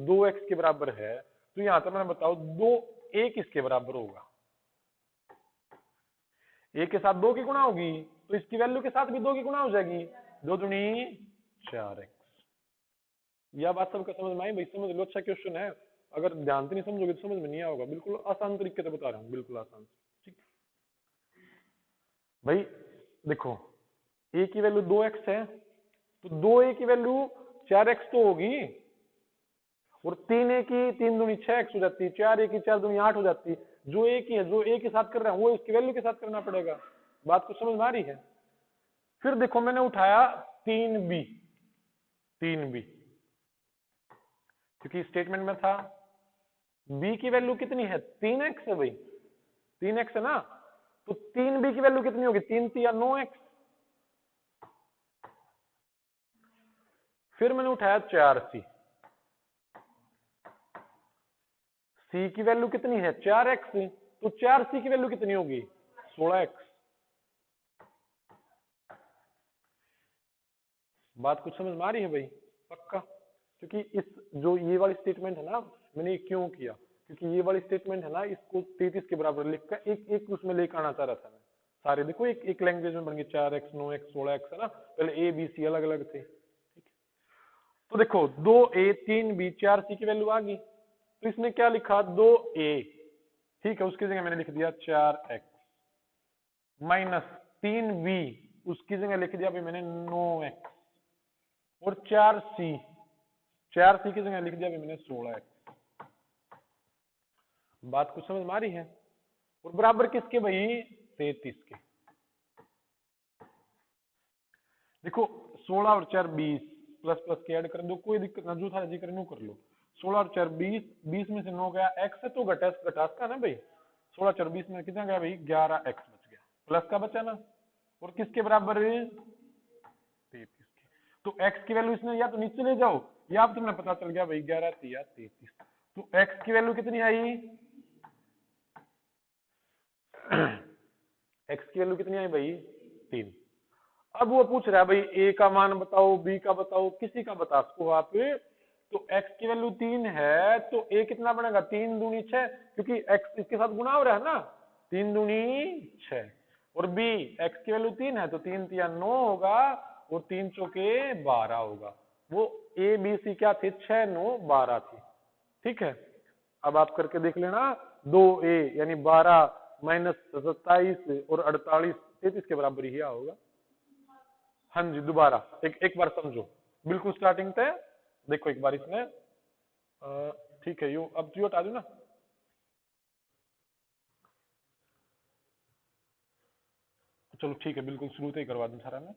2x के बराबर है, तो यहां तक मैंने बताओ 2a किसके बराबर होगा? a के साथ 2 की गुणा होगी तो इसकी वैल्यू के साथ भी 2 की गुणा हो जाएगी, 2 दूनी 4x। यह बात सबका समझ में आई भाई? समझ लो, अच्छा क्वेश्चन है, अगर ध्यान से नहीं समझोगे तो समझ में नहीं आओगे। बिल्कुल आसान तरीके से बता रहा हूँ, बिल्कुल आसान। ठीक भाई देखो a की वैल्यू 2x है तो 2a की वैल्यू 4x तो होगी, और 3a की 3 दूनी 6x हो जाती है, 4a की 4 दूनी 8 हो जाती है। जो ए की है, जो ए के साथ कर रहे हैं वो इसकी वैल्यू के साथ करना पड़ेगा। बात को समझ में आ रही है? फिर देखो मैंने उठाया 3b, 3b क्योंकि स्टेटमेंट में था b की वैल्यू कितनी है, 3x है भाई, 3x है ना, तो 3b की वैल्यू कितनी होगी, 3 या 9x। फिर मैंने उठाया 4c, c की वैल्यू कितनी है 4x, तो 4c की वैल्यू कितनी होगी 16x। बात कुछ समझ में आ रही है भाई? पक्का? क्योंकि इस जो ये वाली स्टेटमेंट है ना, मैंने ये क्यों किया, क्योंकि ये वाली स्टेटमेंट है ना, इसको 33 के बराबर लिखकर एक उसमें लेकर आना चाह रहा था मैं। सारे देखो एक लैंग्वेज में बन गए, 4x 9x 16x है ना, पहले ए बी सी अलग अलग थे। ठीक, तो देखो 2a 3b 4c की वैल्यू आ गई, तो इसने क्या लिखा 2a, ठीक है, उसकी जगह मैंने लिख दिया 4x माइनस 3b, उसकी जगह लिख दिया भाई मैंने 9x, और 4c की जगह लिख दिया भाई मैंने 16x। बात कुछ समझ में आ रही है? और बराबर किसके भाई 33 के। देखो 16 और 4 20, प्लस प्लस के ऐड कर दो, कोई दिक्कत ना, जो था जी कर लो। 16 और 4 20, 20 में से 9 गया, x है तो घटा का ना भाई, 16 4 20 में कितना गया भाई 11x बच गया, प्लस का बचा ना, और किसके बराबर 33 के। तो x की वैल्यू इसने या तो नीचे ले जाओ, या अब तुम्हें पता चल गया भाई 11 3 33, तो x की वैल्यू कितनी आई x की वैल्यू कितनी आई भाई 3। अब वो पूछ रहा है भाई a का मान बताओ, b का बताओ, किसी का बता सको आप, तो x की वैल्यू 3 है तो a कितना बनेगा 3 दूनी 6, क्योंकि x इसके साथ गुणा हो रहा है ना, 3 दूनी 6, और b x की वैल्यू 3 है तो 3 3 9 होगा, और 3 चौके 12 होगा। वो a b c क्या थे 6 9 12 थी। ठीक है, अब आप करके देख लेना, 2a यानी 12 माइनस 27 और 48 33 के बराबर ही होगा। हाँ जी, दोबारा एक बार समझो, बिल्कुल स्टार्टिंग पे देखो एक बार इसमें, ठीक है, यू अब यू हटा दू ना, चलो ठीक है, बिल्कुल शुरू से ही करवा दूं सारा मैं।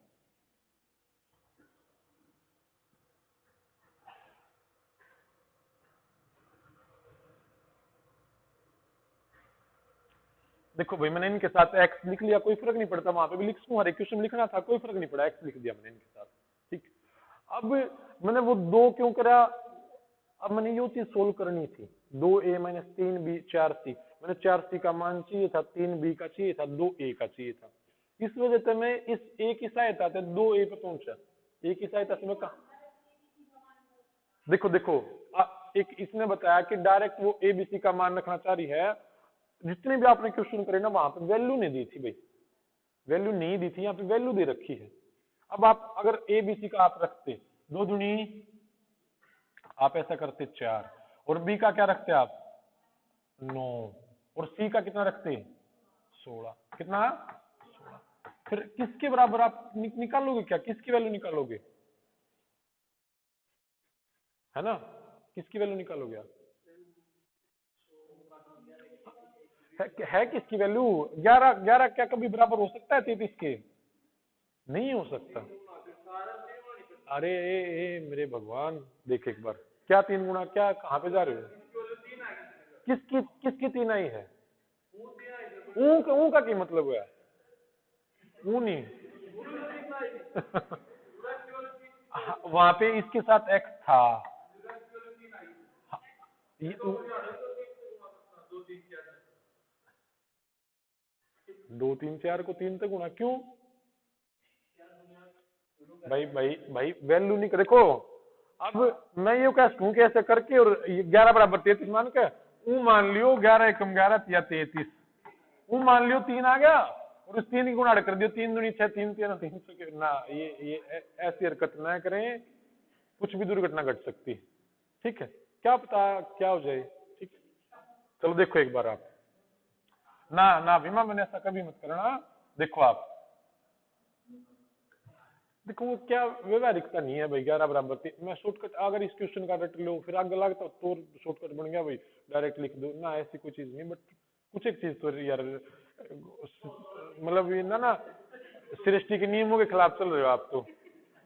देखो भाई मैंने इनके साथ x लिख लिया, कोई फर्क नहीं पड़ता, वहां पे भी लिख सकूं, हर एक क्वेश्चन लिखना था कोई फर्क नहीं पड़ा, x लिख दिया मैंने इनके साथ। ठीक, अब मैंने वो 2 क्यों करा, अब मैंने ये चीज सोल्व करनी थी, 2a माइनस 3b 4c, मैंने 4c का मान चाहिए था, 3b का चाहिए था, 2a का चाहिए था, इस वजह से मैं इस a की सहायता से 2a पे पहुंचा, a की सहायता से मैं कहा, देखो देखो एक इसने बताया कि डायरेक्ट वो abc का मान रखना चाह रही है, जितने भी आपने क्वेश्चन करे ना वहां पे वैल्यू नहीं दी थी भाई, वैल्यू नहीं दी थी, यहाँ पे वैल्यू दे रखी है। अब आप अगर abc का आप रखते 2 दूनी, आप ऐसा करते 4, और b का क्या रखते आप 9, और c का कितना रखते 16, कितना 16, फिर किसके बराबर आप निकालोगे, क्या किसकी वैल्यू निकालोगे, है ना, किसकी वैल्यू निकालोगे आप, है किसकी वैल्यू 11, 11 क्या कभी बराबर हो सकता है 33 के, नहीं हो सकता। अरे मेरे भगवान, देख एक बार, क्या 3 गुना, क्या कहाँ पे जा रहे हो, किसकी किसकी 3 आई है, ऊ का क्या मतलब है, ऊ नहीं वहां पे इसके साथ x था, ये 2 3 4 को 3 तक गुणा क्यों, भाई वैल्यू नहीं, देखो अब मैं ये कह सकूं कि ऐसे करके और 11 बराबर 33 मान के, ऊ मान लियो 11 एकम 11 या 33, ऊ मान लियो 3 आ गया, और उस 3 की गुणा कर दियो, 3 दूनी 6 3 3 300 ना, ये ऐसी हरकत ना करें, कुछ भी दुर्घटना घट सकती है। ठीक है, क्या पता क्या हो जाए। ठीक, चलो देखो एक बार आप, ना ना भीमा मैंने ऐसा कभी मत करना, देखो आप, देखो वो क्या व्यवहारिकता नहीं है भाई, 11 बराबर मैं शॉर्टकट अगर इस क्वेश्चन का रट लो, फिर आगे लगता तो शॉर्टकट बन गया भाई, डायरेक्ट लिख दो ना, ऐसी कोई चीज नहीं, बट कुछ एक चीज तो यार, मतलब ये ना सृष्टि के नियमों के खिलाफ चल रहे हो आप तो।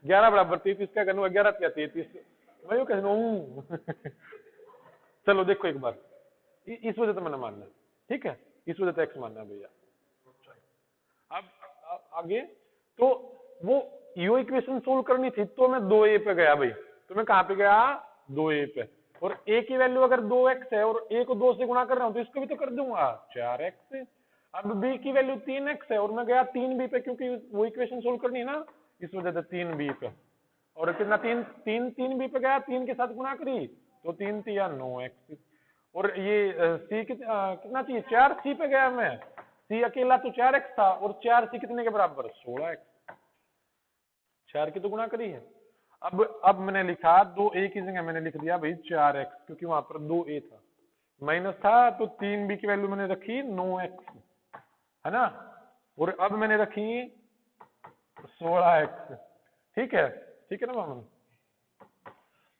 11 बराबर 33 क्या करूँ, 11 क्या 33, मैं यू कह हूँ। चलो देखो एक बार, इस वजह से मैंने मानना है, ठीक है, इस वजह से एक्स मानना है भैया। अब आगे तो वो यो इक्वेशन सोल्व करनी थी, तो मैं 2a पे गया भाई, तो मैं कहां पे गया, 2a पे। और a की वैल्यू अगर 2x है और a को 2 से गुणा कर रहा हूं तो इसको भी तो कर दूंगा 4x। अब b की वैल्यू 3x है और मैं गया 3b पे, क्योंकि वो इक्वेशन सोल्व करनी है ना, इस वजह से 3b पे। और कितना, 3b पे गया, 3 के साथ गुणा करी तो 3 3 9x। और ये c कितना चाहिए, 4c पे गया मैं, c अकेला तो 4x था, और 4c कितने के बराबर, 16x। 4 की तो गुणा करी है। अब मैंने लिखा 2a की जगह मैंने लिख दिया भाई 4x, क्योंकि वहां पर 2a था, माइनस था, तो 3b की वैल्यू मैंने रखी 9x, है ना। और अब मैंने रखी 16x, ठीक है, ठीक है ना मामन।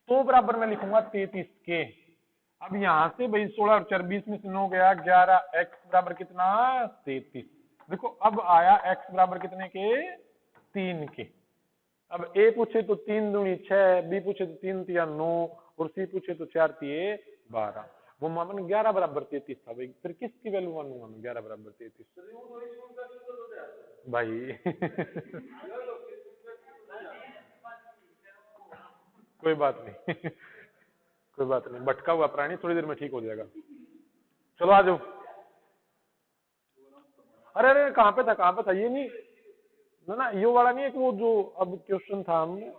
तो बराबर मैं लिखूंगा 33 के। अब यहां से भाई 16 और 4 20 में से 9 गया, 11x बराबर कितना, 33। देखो अब आया x बराबर कितने के, 3 के। अब a पूछे तो 3 दूनी 6, b पूछे तो 3 तिया 9, और c पूछे तो 4 तिये 12। वो मामन 11 बराबर 33 था भाई, फिर किसकी वैल्यू मानूंगा मैं 11 बराबर 33 भाई। कोई बात नहीं। कोई बात नहीं, भटका हुआ प्राणी थोड़ी देर में ठीक हो जाएगा। चलो आ जाओ। अरे अरे कहाँ पे था, ये नहीं ना, ये वाला नहीं है कि वो जो अब क्वेश्चन था हमने।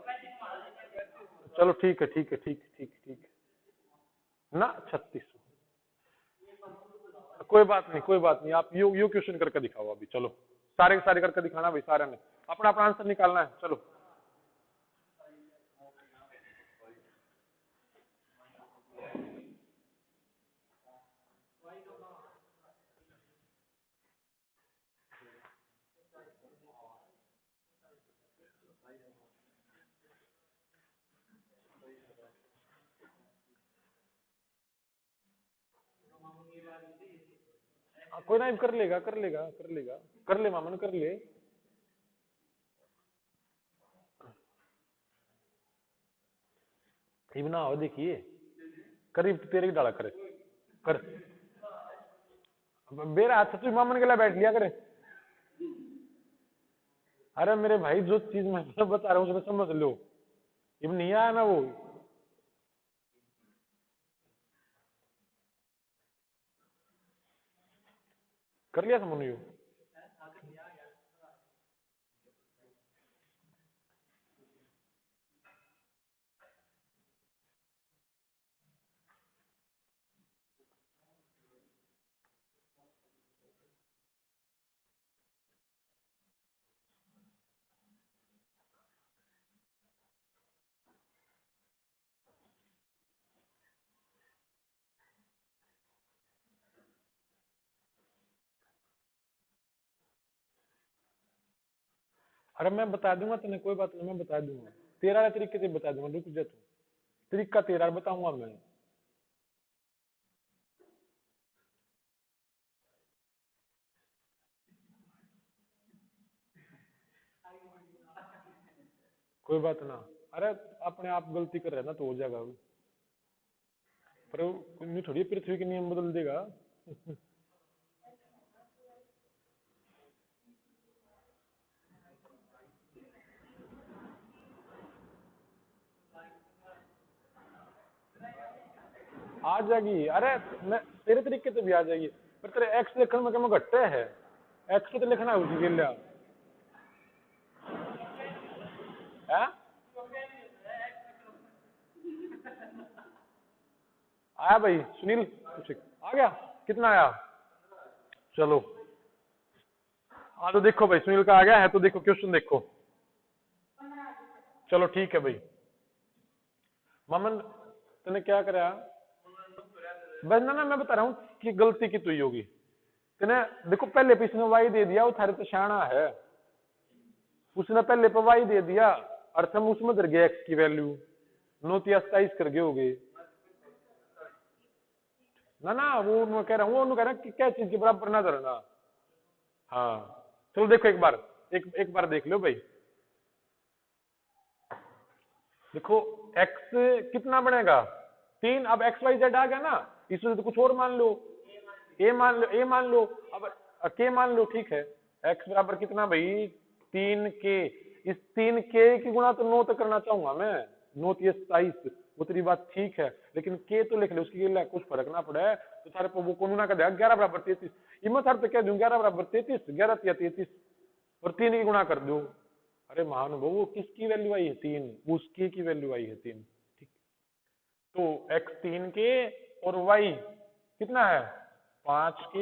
चलो ठीक है, ठीक है, ठीक ठीक ठीक ना, 36। कोई बात नहीं, कोई बात नहीं, आप यो क्वेश्चन करके दिखाओ अभी। चलो सारे के सारे करके दिखाना भाई, सारे ने अपना अपना आंसर निकालना है। चलो कोई ना, कर लेगा कर लेगा कर लेगा, कर ले मामन, कर ले। इबना हो देखिए, करीब तेरे की डाला करे कर। मेरा हाथ तू मामन के लिए बैठ लिया करे। अरे मेरे भाई, जो चीज मैं बता रहा हूँ उसमें समझ लो, इब नहीं आया ना वो। कर लिया समझ यू। अरे मैं बता दूंगा तेने, कोई बात नहीं, मैं बता दूंगा, तेरा वाले तरीके से बता दूंगा, रुक जा तू, तरीका तेरा बताऊंगा मैं। कोई बात ना, अरे अपने आप गलती कर रहे हैं ना तो हो जाएगा वो। पर नहीं थोड़ी पृथ्वी के नियम बदल देगा। आ जाएगी, अरे मैं तेरे तरीके से भी आ जाएगी, पर तेरे एक्स लिखने में क्या घट्टे है, एक्स तो लिखना है उसी के लिए है। आया भाई सुनील, कुछ आ गया, कितना आया, चलो हाँ तो देखो भाई, सुनील का आ गया है, तो देखो क्वेश्चन देखो। चलो ठीक है भाई, मामन तूने क्या करा, बस ना मैं बता रहा हूँ कि गलती की तुई होगी। तूने देखो पहले पे इसने वाई दे दिया, वो थारे तो शाना है, उसने पहले पे वाई दे दिया, अर्थ हम उसमें दर गए एक्स की वैल्यू 9 27 कर गए हो गए। ना ना, वो मैं कह रहा हूँ, वो कह रहा है कि क्या चीज के बराबर ना धरना। हाँ चलो देखो एक बार, एक बार देख लो भाई। देखो x कितना बनेगा 3। अब एक्स वाई जेड आ गया ना, इसमें तो कुछ और मान लो, a मान लो, a मान लो, अब k मान लो, ठीक है। x बराबर कितना भाई 3k। इस 3k की गुणा तो 9 तक करना चाहूंगा मैं, 9 ये 27, वो तेरी बात ठीक है, लेकिन k तो लिख ले, उसके लिए कुछ फर्क ना पड़े तो सारे वो कौन ना कर देगा 11 बराबर 33। इमत तो कह दूं 11 बराबर 33, 11 या 33 और 3 की गुणा कर दो। अरे महानुभाव वो किसकी वैल्यू आई है 3, उस k की वैल्यू आई है 3। ठीक, तो x 3k और y कितना है 5k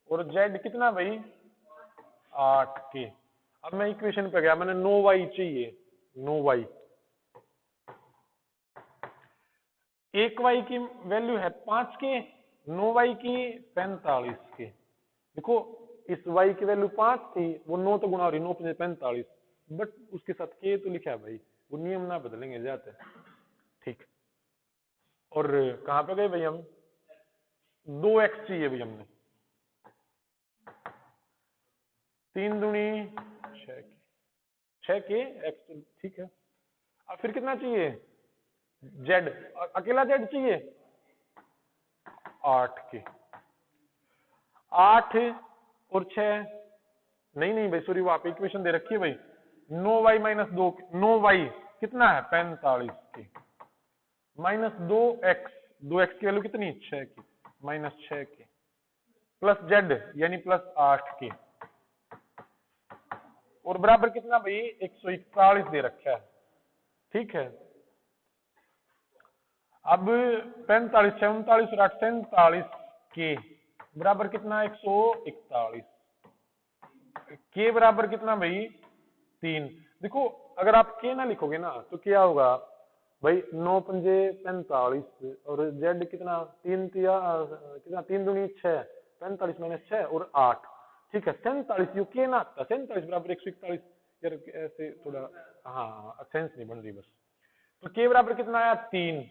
और z कितना भाई 8k। अब मैं इक्वेशन पे गया, मैंने 9y चाहिए, 9y। एक y की वैल्यू है 5k, 9y की 45k। देखो इस y की वैल्यू 5 थी, वो 9 तो गुणा हो रही, 9 5 45, बट उसके साथ k तो लिखा है भाई, वो नियम ना बदलेंगे जाते। ठीक, और कहां पे गए भाई हम, 2x चाहिए भाई हमने, 3 दूनी 6k x, ठीक है। अब फिर कितना चाहिए z, अकेला z चाहिए 8k, 8 और 6, नहीं नहीं भाई सॉरी, वो आप इक्वेशन दे रखी है भाई, 9y माइनस 2, 9y कितना है 45k माइनस 2x, 2x की वैल्यू कितनी 6 की, माइनस 6k प्लस z यानी प्लस 8k, और बराबर कितना भाई 141 दे रखा है, ठीक है। अब 45 39 और 8 47 के बराबर कितना 141, के बराबर कितना भाई 3। देखो अगर आप के ना लिखोगे ना तो क्या होगा भाई, 9 पंजे 45 और जेड कितना 3 तिया कितना 3 दूनी 6, 45 माइनस 6 और 8, ठीक है 47, यू के ना आता 47 बराबर 141 यार, ऐसे थोड़ा हाँ सेंस नहीं बन रही बस। तो के बराबर कितना आया 3,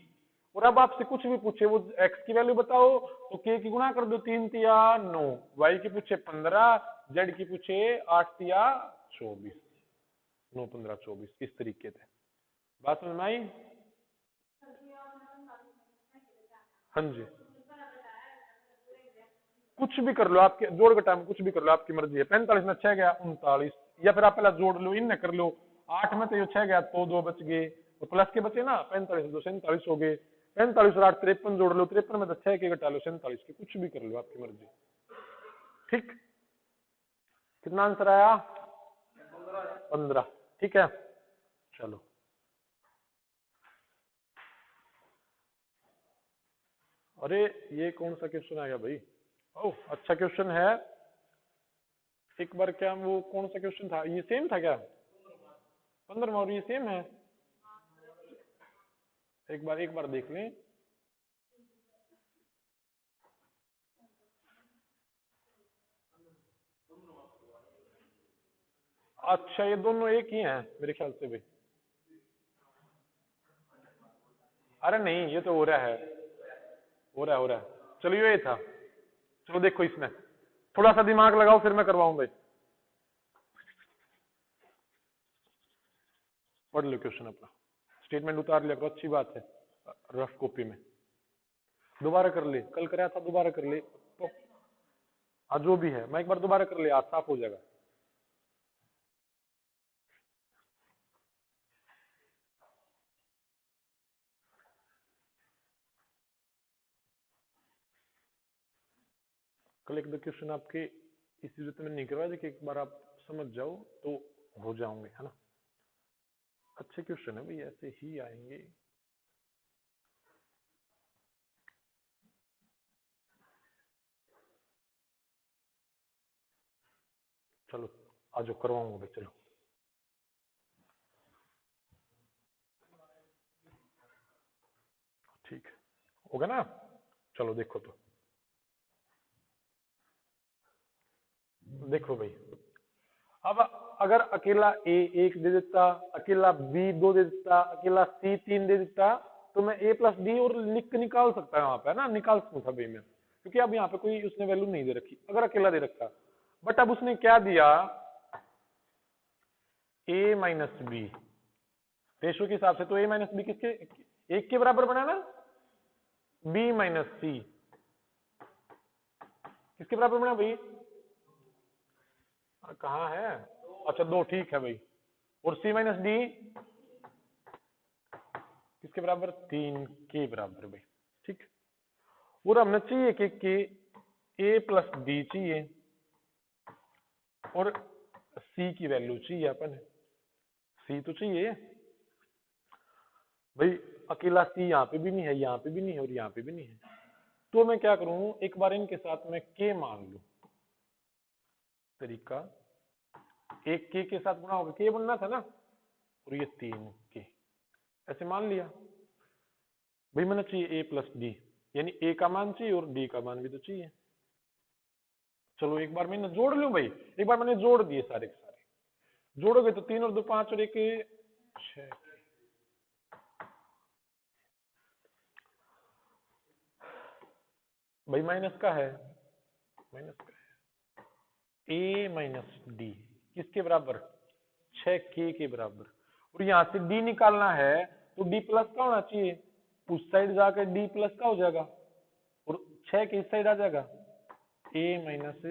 और अब आपसे कुछ भी पूछे वो x की वैल्यू बताओ तो k की गुणा कर दो, 3 तिया 9, y की पूछे 15, z की पूछे 8 तिया 24, 9 15 24, इस तरीके से बात समझ में आई। हाँ जी, कुछ भी कर लो, आपके जोड़ घटा में कुछ भी कर लो, आपकी मर्जी है। 45 में 6 गया 39, या फिर आप पहले जोड़ लो, इन कर लो, 8 में तो ये 6 गया तो 2 बच गए, और प्लस के बचे ना 45 2 47 हो गए, 45 और 8 53 जोड़ लो, 53 में तो 6 के घटा लो 47 के, कुछ भी कर लो आपकी मर्जी। ठीक, कितना आंसर आया 15, ठीक है। चलो अरे ये कौन सा क्वेश्चन आ गया भाई, ओह अच्छा क्वेश्चन है, एक बार क्या वो कौन सा क्वेश्चन था, ये सेम था क्या 15वां और ये सेम है, एक बार देख लें। अच्छा ये दोनों एक ही हैं मेरे ख्याल से भी, अरे नहीं ये तो हो रहा है, हो रहा है, चलो ये था। चलो देखो इसमें थोड़ा सा दिमाग लगाओ फिर मैं करवाऊं भाई, पढ़ लो क्वेश्चन अपना, स्टेटमेंट उतार लिया करो, अच्छी बात है, रफ कॉपी में दोबारा कर ले, कल कराया था दोबारा कर ले, तो आज जो भी है मैं एक बार दोबारा कर ले, आज साफ हो जाएगा। कल एक दो क्वेश्चन आपके इस जरूरत में नहीं करवाया, कि एक बार आप समझ जाओ तो हो जाओगे, है ना। अच्छे क्वेश्चन है भाई, ऐसे ही आएंगे। चलो आज करवाऊंगा भाई, चलो ठीक है, होगा ना। चलो देखो तो, देखो भाई, अब अगर अकेला ए 1 दे देता, अकेला बी 2 दे देता, अकेला सी 3 दे देता, तो मैं a प्लस डी और लिख के निकाल सकता है वहां पे, है ना, निकाल सकता था भाई मैं, क्योंकि अब यहाँ पे कोई उसने वैल्यू नहीं दे रखी अगर अकेला दे रखा। बट अब उसने क्या दिया, a माइनस बी रेशो के हिसाब से, तो a माइनस बी किसके, एक के बराबर बना ना, b माइनस सी किसके बराबर बना भाई, कहाँ है, अच्छा 2, ठीक है भाई, और c माइनस डी किसके बराबर, 3 के बराबर भाई, ठीक। और हमने चाहिए कि a प्लस डी चाहिए और c की वैल्यू चाहिए अपन, c तो चाहिए भाई, अकेला c यहाँ पे भी नहीं है, यहाँ पे भी नहीं है और यहाँ पे भी नहीं है, तो मैं क्या करूं, एक बार इनके साथ मैं k मान लूं, तरीका एक के साथ गुणा होगा, k बनना था ना, और ये 3 के ऐसे मान लिया भाई, मैंने चाहिए a प्लस डी, यानी a का मान चाहिए और d का मान भी तो चाहिए। चलो एक बार मैंने जोड़ लूं भाई, एक बार मैंने जोड़ दिए सारे के सारे, जोड़ोगे तो 3 और 2 5 और 1 6, भाई माइनस का है, माइनस का है, a माइनस डी किसके बराबर, 6k के बराबर, और यहां से d निकालना है तो d प्लस का होना चाहिए, उस साइड जाकर d प्लस का हो जाएगा और 6 के इस साइड आ जाएगा, a माइनस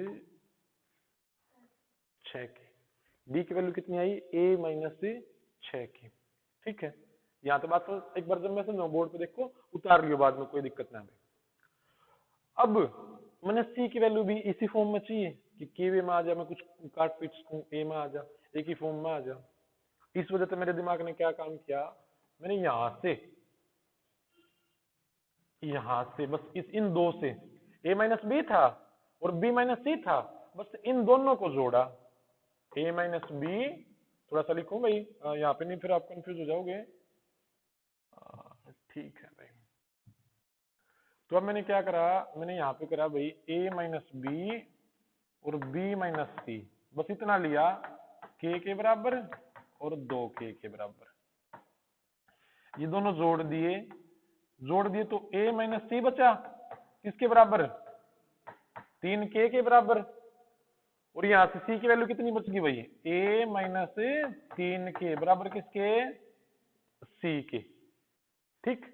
6k, d की वैल्यू कितनी आई, a माइनस 6k, ठीक है। यहाँ तो बात तो एक बार जब मैं समझाऊं बोर्ड पे देखो, उतार लियो बाद में, कोई दिक्कत ना है। अब मैंने c की वैल्यू भी इसी फॉर्म में चाहिए कि k वे में आ जाए, मैं कुछ काट पीट सकूं, a में आ जा, एक ही फॉर्म में आ जा। इस वजह से मेरे दिमाग ने क्या काम किया, मैंने यहां से बस इन दो से a माइनस बी था और b माइनस सी था, बस इन दोनों को जोड़ा, a माइनस बी, थोड़ा सा लिखूं भाई यहाँ पे, नहीं फिर आप कंफ्यूज हो जाओगे, ठीक है भाई। तो अब मैंने क्या करा, मैंने यहाँ पे करा भाई a माइनस बी और b माइनस सी, बस इतना लिया, k के बराबर और 2k के बराबर, ये दोनों जोड़ दिए तो a माइनस सी बचा किसके बराबर, 3k के बराबर, और यहां से c की वैल्यू कितनी बच गई भाई, a माइनस 3k बराबर किसके, c के, ठीक।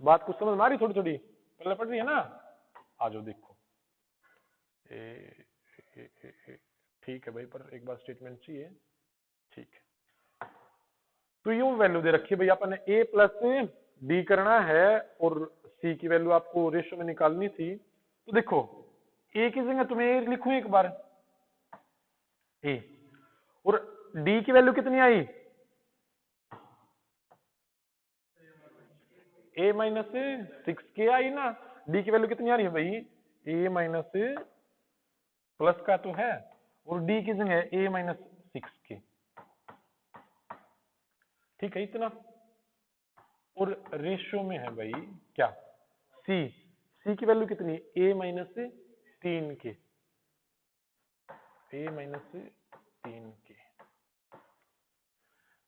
बात कुछ समझ में आ रही, थोड़ी थोड़ी पहले पढ़ रही है ना, आ जाओ देखो, ठीक है भाई, पर एक बार स्टेटमेंट चाहिए, ठीक है। तो ये वैल्यू दे रखी है भाई, अपन ने a प्लस डी करना है और c की वैल्यू आपको रेशियो में निकालनी थी, तो देखो a की जगह तुम्हें लिखूं एक बार a, और d की वैल्यू कितनी आई, a माइनस 6k आई ना, d की वैल्यू कितनी आ रही है भाई, a माइनस प्लस का तो है और d की जगह a माइनस 6k, ठीक है इतना, और रेशियो में है भाई क्या, c की वैल्यू कितनी, a minus 3k, a minus 3k,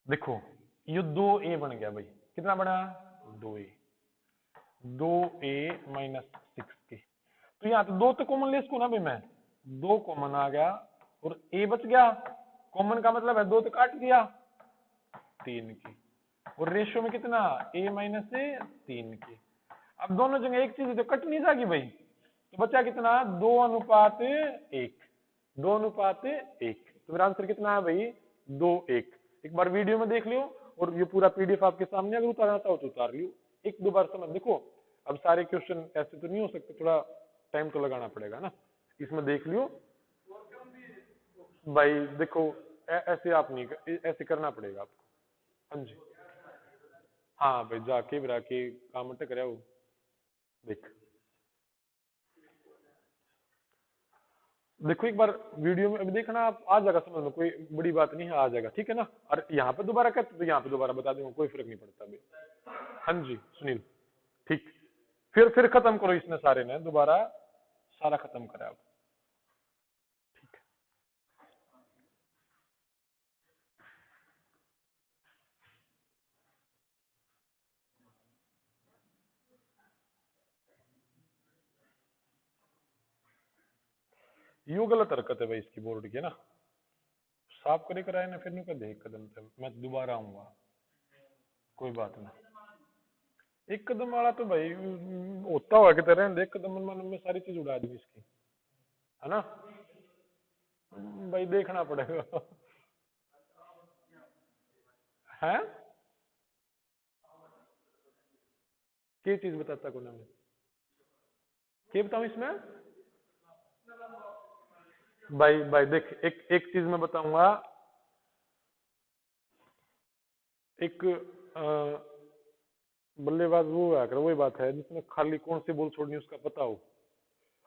देखो ये 2a बन गया भाई, कितना बना, 2a माइनस 6k, तो यहाँ तो 2 तो कॉमन ले इसको ना भाई, मैं 2 कॉमन आ गया और a बच गया, कॉमन का मतलब है 2 तो काट दिया, 3 की, और रेशियो में कितना, a माइनस 3k, अब दोनों जगह एक चीज तो कट नहीं जाएगी भाई, तो बचा कितना, 2:1, 2:1, तो मेरा आंसर कितना है भाई, 2:1, एक बार वीडियो में देख लियो और ये पूरा पीडीएफ आपके सामने, अगर उतारना चाहो तो उतार लियो, एक दो बार समझ, देखो अब सारे क्वेश्चन ऐसे तो नहीं हो सकते, थोड़ा टाइम तो लगाना पड़ेगा ना, इसमें देख लियो भाई, देखो ऐसे आप नहीं, ऐसे करना पड़ेगा आपको, हाँ जी, हाँ भाई जाके बरा के काम अटक रहा हो, देख देखो एक बार वीडियो में अभी देखना, आप आ जाएगा समझ में, कोई बड़ी बात नहीं है, आ जाएगा, ठीक है ना, और यहाँ पे दोबारा कहते तो यहाँ पे दोबारा बता दूंगा, कोई फर्क नहीं पड़ता भाई, हाँ जी सुनील, ठीक, फिर खत्म करो, इसने सारे ने दोबारा सारा खत्म करा अब, ठीक है। यो गलत हरकत है भाई इसकी बोर्ड की, है ना। साफ करे कराए ना, फिर नु कर दे एक कदम से, मैं दोबारा आऊंगा, कोई बात ना। एक कदम वाला तो भाई होता हुआ कि तरह एक कदम में सारी चीज उड़ा दी इसकी, है ना। भाई देखना पड़ेगा। है क्या चीज बताता को ना मैं, क्या बताऊं इसमें। भाई भाई देख, एक एक चीज मैं बताऊंगा। एक बल्लेबाज वो है, अगर वही बात है जिसमें खाली कौन सी बॉल छोड़नी है उसका पता हो।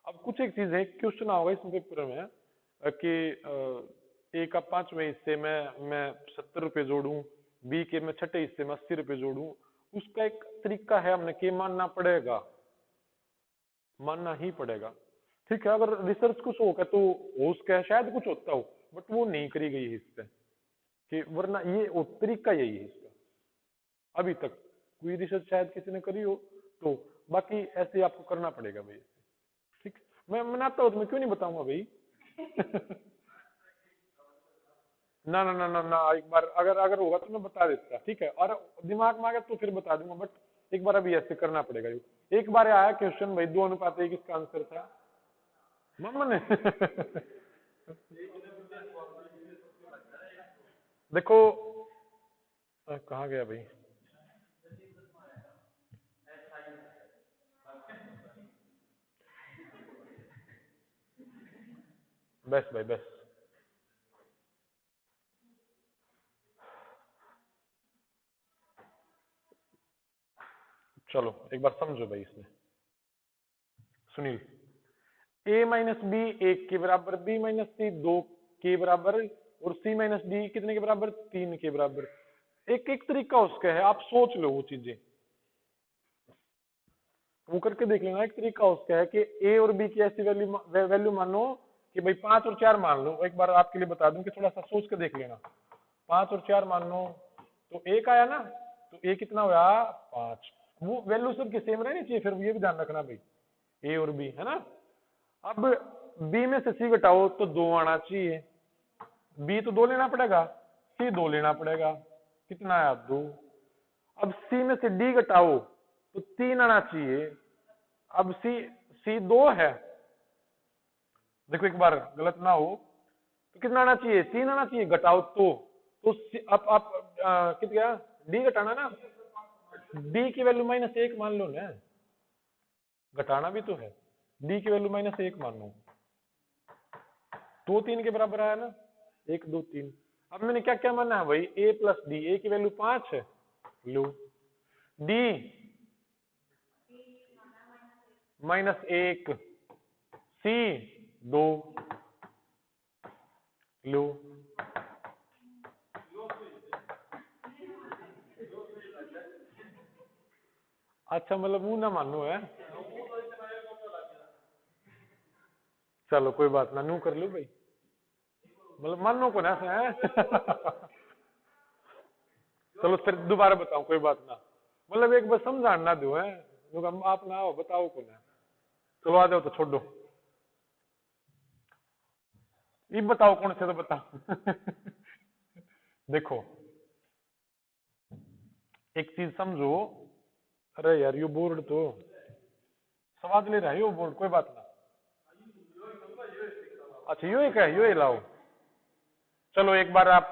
अब कुछ एक चीज है, क्वेश्चन होगा इसमें पेपर में कि ए का 5वें हिस्से में मैं 70 रुपए जोड़ूं, बी के मैं छठे हिस्से में 80 रुपए जोड़ूं। उसका एक तरीका है, हमने के मानना पड़ेगा, मानना ही पड़ेगा। ठीक है, अगर रिसर्च कुछ होगा तो हो उसका शायद कुछ होता हो, बट वो नहीं करी गई है इस पे, कि वरना ये वो तरीका यही है इसका। अभी तक कोई रिसर्च शायद किसी ने करी हो, तो बाकी ऐसे आपको करना पड़ेगा भाई। ठीक, मैं मनाता हूँ तो मैं क्यों नहीं बताऊंगा भाई। ना ना ना ना ना, एक बार अगर अगर होगा तो मैं बता देता, ठीक है, और दिमाग में आ गया तो फिर बता दूंगा, बट एक बार अभी ऐसे करना पड़ेगा। एक बार आया क्वेश्चन भाई 2:1 किसका आंसर था, मम्मा ने। देखो कहाँ गया भाई, बस भाई बस। चलो एक बार समझो भाई इसमें, सुनील। ए माइनस बी 1 के बराबर, बी माइनस सी 2 के बराबर, और सी माइनस डी कितने के बराबर, 3 के बराबर। एक एक तरीका उसका है, आप सोच लो वो चीजें, वो करके देख लेना। एक तरीका उसका है कि ए और बी की ऐसी वैल्यू वैल्यू मानो कि भाई 5 और 4 मान लो। एक बार आपके लिए बता दूं कि थोड़ा सा सोच के देख लेना। 5 और 4 मान लो तो एक आया ना, तो ए कितना हुआ, 5। वो वैल्यू सबकी सेम रहनी चाहिए, फिर ये भी ध्यान रखना भाई, ए और बी, है ना। अब बी में से सी घटाओ तो 2 आना चाहिए, बी तो 2 लेना पड़ेगा, सी 2 लेना पड़ेगा, कितना आया, 2। अब सी में से डी घटाओ तो 3 आना चाहिए, अब सी सी 2 है, देखो एक बार गलत ना हो, तो कितना आना चाहिए, 3 आना चाहिए, घटाओ तो अब कितना, डी घटाना ना, डी की वैल्यू -1 मान लो ना, घटाना भी तो है, डी की वैल्यू -1 मान लो, 2 3 के बराबर आया ना, 1 2 3। अब मैंने क्या क्या माना है भाई, ए प्लस डी, ए की वैल्यू 5 है, लो, डी -1, सी 2, लो। अच्छा मतलब मुंह ना मानो है, चलो कोई बात ना, नू कर लो भाई, मतलब मानो को ना है। चलो फिर दोबारा बताओ, कोई बात ना, मतलब एक बार समझाना ना दो है, आप ना आओ बताओ को ना, चलो आ जाओ तो छोड़ दो, ये बताओ कौन से, तो बताओ। देखो एक चीज समझो, अरे यार यो बोर्ड तो स्वाद ले रहा है, यो बोर्ड कोई बात ना। अच्छा यो एक है, यो लाओ, चलो एक बार आप,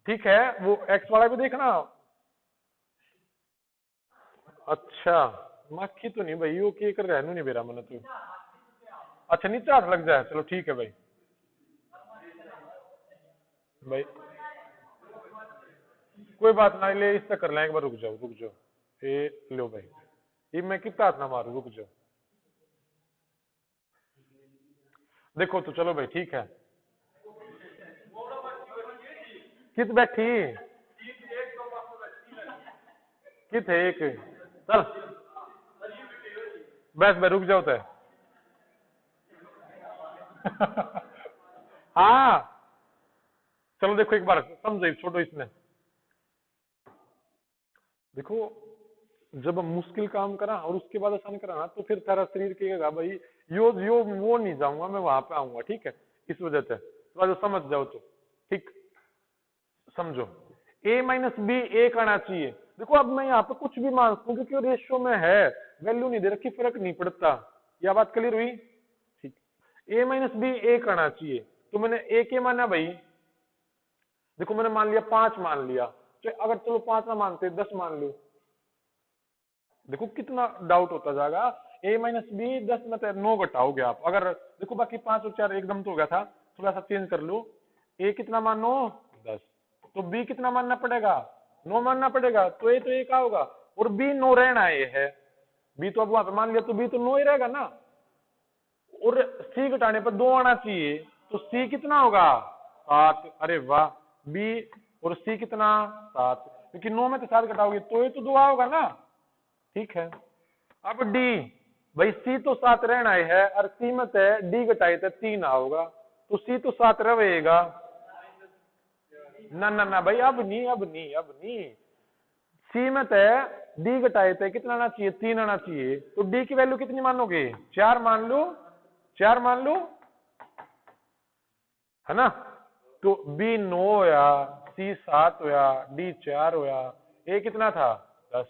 ठीक है वो एक्स वाला भी देखना। अच्छा माखी तो नहीं भाई, यो के कर रहा है नहीं मेरा मन तो, अच्छा नीचे हाथ लग जाए, चलो ठीक है भाई। भाई कोई बात ना, ले इससे कर लें एक बार, रुक जाओ रुक जाओ, ये लो भाई, ये मैं कितना हाथ ना मारू, रुक जाओ, देखो तो चलो भाई ठीक है, कित बैठी, कित है एक, चल बस भाई रुक जाओ तो। हाँ चलो देखो एक बार समझो, छोड़ो इसमें, देखो जब हम मुश्किल काम करा और उसके बाद आसान करा ना, तो फिर सारा शरीर कहेगा भाई यो वो नहीं जाऊंगा, मैं वहां पे आऊंगा, ठीक है, इस वजह से थोड़ा जो समझ जाओ तो ठीक समझो। a माइनस बी एक आना चाहिए। देखो अब मैं यहाँ पे कुछ भी मान सकूं क्योंकि रेशियो में है, वैल्यू नहीं दे रखी, फर्क नहीं पड़ता। यह बात क्लियर हुई? ठीक। a माइनस बी एक आना चाहिए, तो मैंने a के माना भाई, देखो मैंने मान लिया 5 मान लिया, तो अगर चलो 5 ना मानते 10 मान लो, देखो कितना डाउट होता जाएगा। a माइनस बी 10 में 9 घटाओगे आप, अगर देखो बाकी 5 और 4 एकदम तो हो गया था, थोड़ा सा चेंज कर लो। a कितना मानो 10, तो b कितना मानना पड़ेगा 9 मानना पड़ेगा, तो a तो 1 का होगा, और b 9 रहना है, b तो अब वहां पे मान लिया, तो b तो 9 ही रहेगा ना, और c घटाने पर 2 आना चाहिए, तो c कितना होगा 7। अरे वाह, b और c कितना 7, क्योंकि 9 में तो 7 घटाओगे तो ये तो 2 होगा ना, ठीक है। अब d भाई c तो 7 रहना है, और c में तो d घटाए तो 3 आओगा, तो c तो 7 रहेगा ना ना ना भाई, अब नहीं c में तो d घटाए थे कितना आना चाहिए 3 आना चाहिए, तो d की वैल्यू कितनी मानोगे 4 मान लो, 4 मान लो, है ना। तो b 9 होया, c 7 होया, d 4 होया, a कितना था 10।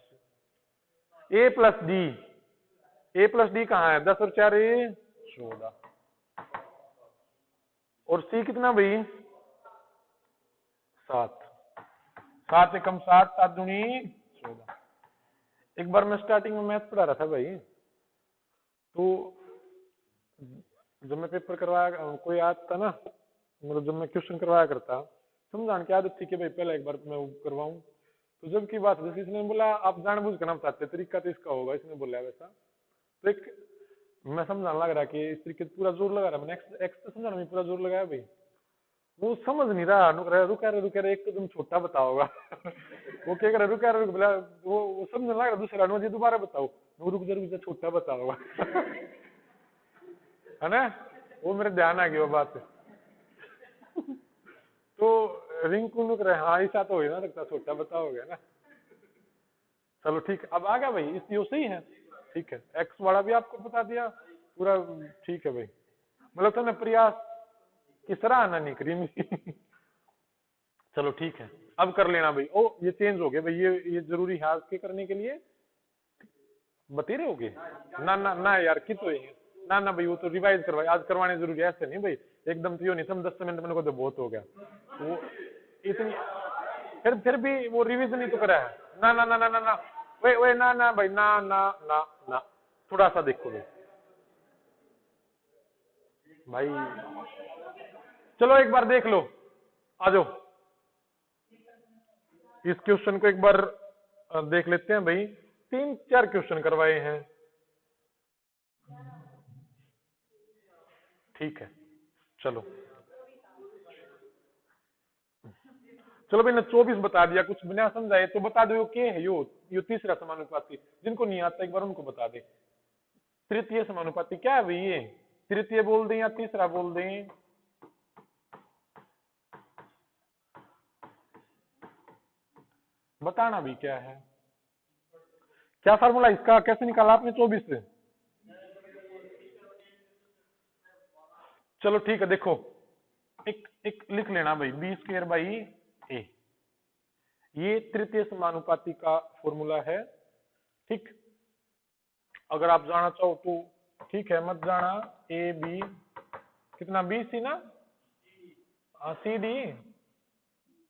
a प्लस डी कहाँ है 10 और 4 14, और c कितना भाई 7, 7 एकम 7, 7 दूनी 14। एक बार मैं स्टार्टिंग में मैथ पढ़ा रहा था भाई, तो जब मैं पेपर करवाया कोई आता ना, मतलब जब मैं क्वेश्चन करवाया करता, समझाने की आदत थी कि भाई पहले एक बार मैं वो करवाऊं, तो जब की बात जैसे इसने बोला आप जानबूझ करना बताते, तरीका तो इसका होगा, इसने बोला वैसा, तो एक मैं समझाने लग रहा कि इस तरीके पूरा जोर लगा रहा, मैंने एक्स तो समझाने में पूरा जोर लगाया भाई, वो समझ नहीं रहा, रुका रहा एक तो तुम छोटा बताओगा वो क्या कर रहा रुका रहा बोला, वो समझने लग रहा दूसरा, मुझे दोबारा बताओ, वो रुक जा छोटा बताओगा है ना, वो मेरे ध्यान आ गया वो बात तो रिंकू रुक रहे, हाँ ऐसा तो हो ना लगता, छोटा बताओगे ना। चलो ठीक, अब आ गया भाई, इस यो सही है, ठीक है, एक्स वाला भी आपको बता दिया पूरा, ठीक है भाई, मतलब तुमने प्रयास की सराहना नहीं करी मेरी चलो ठीक है, अब कर लेना भाई। ओ ये चेंज हो गया भाई, ये जरूरी है आज के करने के लिए, बते रहे होगे ना ना ना यार कि तो ना ना भाई, वो तो रिवाइज करवाए, आज करवाने जरूरी है, ऐसे नहीं भाई एकदम तो नहीं, तुम 10 मिनट मैंने को तो बहुत हो गया, वो इतनी फिर भी वो रिवीजन ही तो करा है, ना ना ना ना ना ना वे ना ना भाई ना ना ना ना, थोड़ा सा देखो भाई, चलो एक बार देख लो, आ जाओ इस क्वेश्चन को एक बार देख लेते हैं भाई, 3-4 क्वेश्चन करवाए हैं, ठीक है। चलो भाई ने 24 बता दिया, कुछ बिना समझाए तो बता दो क्या है यो तीसरा समानुपाती, जिनको नहीं आता एक बार उनको बता दे। तृतीय समानुपाती क्या है भाई, ये तृतीय बोल दें या तीसरा बोल दें, बताना भी क्या है, क्या फार्मूला इसका, कैसे निकाला आपने 24 से? चलो ठीक है, देखो एक लिख लेना भाई, बी स्क्वायर बाई ए, ये तृतीय समानुपाती का फॉर्मूला है, ठीक। अगर आप जाना चाहो तो ठीक है, मत जाना, ए बी कितना बी सी ना, सी डी,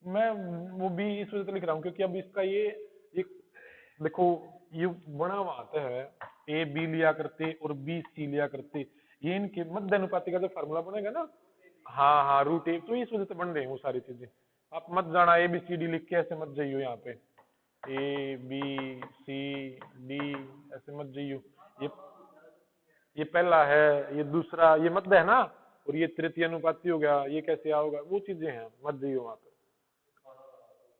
मैं वो बी इस वजह से लिख रहा हूँ क्योंकि अब इसका ये देखो ये बना हुआ आता है, ए बी लिया करते और बी सी लिया करते, ये इनके मध्य अनुपाती का जो फार्मूला बनेगा ना, हाँ हाँ रूट ए, तो इस वजह से बन रही है वो सारी चीजें, आप मत जाना ए बी सी डी लिख के ऐसे मत जाइयो, यहाँ पे ए बी सी डी ऐसे मत जाइयो, ये पहला है, ये दूसरा, ये मध्य है ना, और ये तृतीय अनुपाती हो गया, ये कैसे आओगा, वो चीजें हैं, मत जाइयो वहां पे,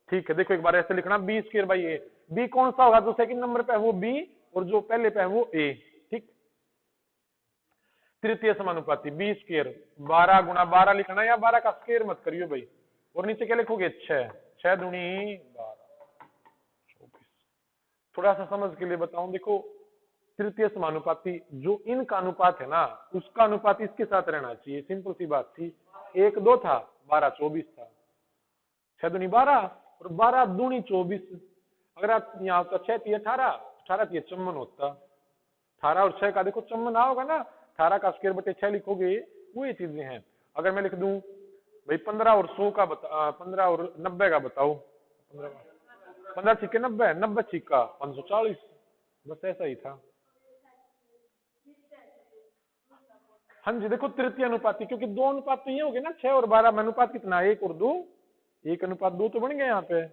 ठीक है। देखो एक बार ऐसे लिखना, b square by A, b कौन सा होगा जो सेकंड नंबर पे है वो बी, और जो पहले पे है वो ए, ठीक। तृतीय समानुपाती बी स्क्वायर 12 गुणा 12 लिखना, या 12 का स्क्वायर मत करियो भाई, और नीचे क्या लिखोगे 6, 6 दूनी 12, 24। थोड़ा सा समझ के लिए बताऊं, देखो तृतीय समानुपाती जो इनका अनुपात है ना, उसका अनुपात इसके साथ रहना चाहिए। सिंपल सी बात थी। 1 2 था, 12 24 था। 6 दूनी 12 और 12 दूनी 24। अगर आप यहाँ होता 6 3 18, 18 3 54 होता। 18 और 6 का देखो चम्मन आओगा ना, 18 का स्क्वायर बटे 6 लिखोगे, वो ये चीजें हैं। अगर मैं लिख दूं भाई 15 और 100 का 15 और 90 का बताओ, 15 छिक्के 90, 90 छिक्का 540। बस ऐसा ही था। हाँ जी, देखो तृतीय अनुपाती, क्योंकि दो अनुपात तो ये हो गए ना, 6 और 12 में अनुपात कितना, 1 और 2, 1 अनुपात 2 तो बन गए यहाँ पे।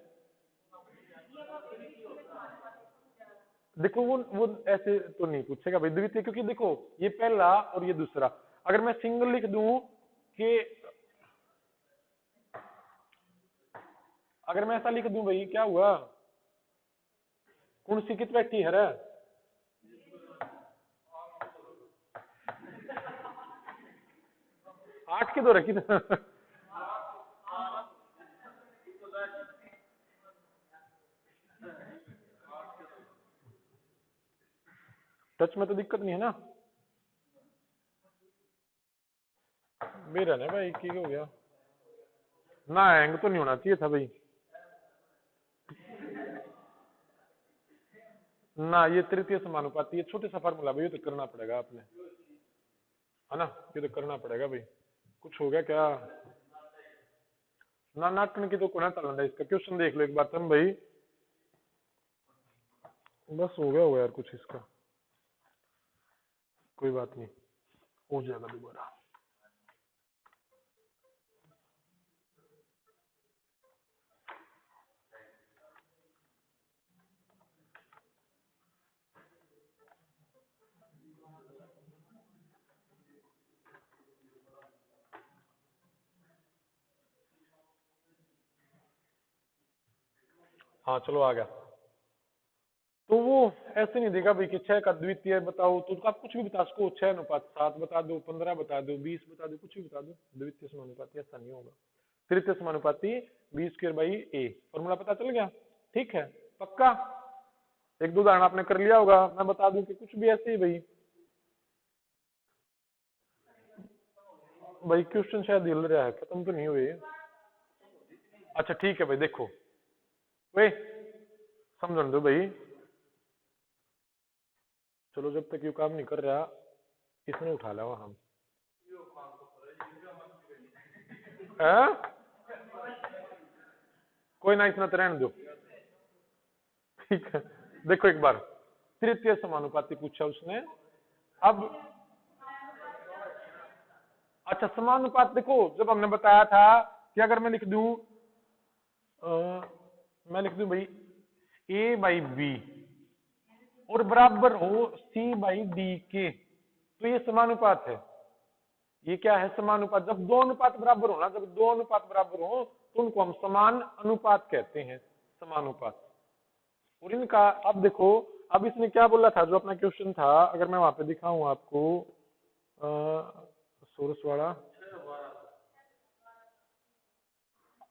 देखो वो ऐसे तो नहीं पूछेगा भाई द्वितीय, क्योंकि देखो ये पहला और ये दूसरा। अगर मैं सिंगल लिख दूं कि, अगर मैं ऐसा लिख दूं भाई, क्या हुआ, कौन सी कित बैठी है? 8 की दो रखी ना। टच में तो दिक्कत नहीं है ना? मेरा ना भाई की हो गया ना, हैंग तो नहीं होना चाहिए था भाई ना। ये तृतीय समानुपाती, ये छोटे सा फार्मूला भाई, ये तो करना पड़ेगा आपने, है ना? ये तो करना पड़ेगा भाई। कुछ हो गया क्या? ना नाटन की तो कोना चलना, इसका क्वेश्चन देख लो एक बार तुम भाई। बस हो गया यार कुछ इसका, कोई बात नहीं, हो जाएगा दोबारा। हाँ चलो आ गया। तो वो ऐसे नहीं देगा भाई कि 6 का द्वितीय बताओ, तो आप कुछ भी बता सको, 6 अनुपात 7 बता दो, 15 बता दो, 20 बता दो, कुछ भी बता दो। द्वितीय समानुपाती ऐसा नहीं होगा। तृतीय समानुपाती b square by a, formula पता चल गया? ठीक है, पक्का? एक दो उदाहरण आपने कर लिया होगा, मैं बता दूं कि कुछ भी ऐसे ही भाई। भाई क्वेश्चन शायद हिल रहा है, खत्म तो नहीं हुए। अच्छा ठीक है भाई, देखो वे समझ दो भाई, चलो जब तक ये काम नहीं कर रहा, इसने उठा लिया हम। कोई ना, इतना तो रहने दो। ठीक है, देखो एक बार तृतीय समानुपाती पूछा उसने। अब अच्छा, समानुपात देखो, जब हमने बताया था कि अगर मैं लिख दूं, मैं लिख दूं भाई ए बाई बी और बराबर हो सी बाई डी के, तो ये समानुपात है। ये क्या है? समानुपात। जब दो अनुपात बराबर हो ना, जब दो अनुपात बराबर हो तो उनको हम समान अनुपात कहते हैं, समानुपात। और इनका अब देखो, अब इसने क्या बोला था, जो अपना क्वेश्चन था, अगर मैं वहां पे दिखाऊं आपको, सोर्स वाला,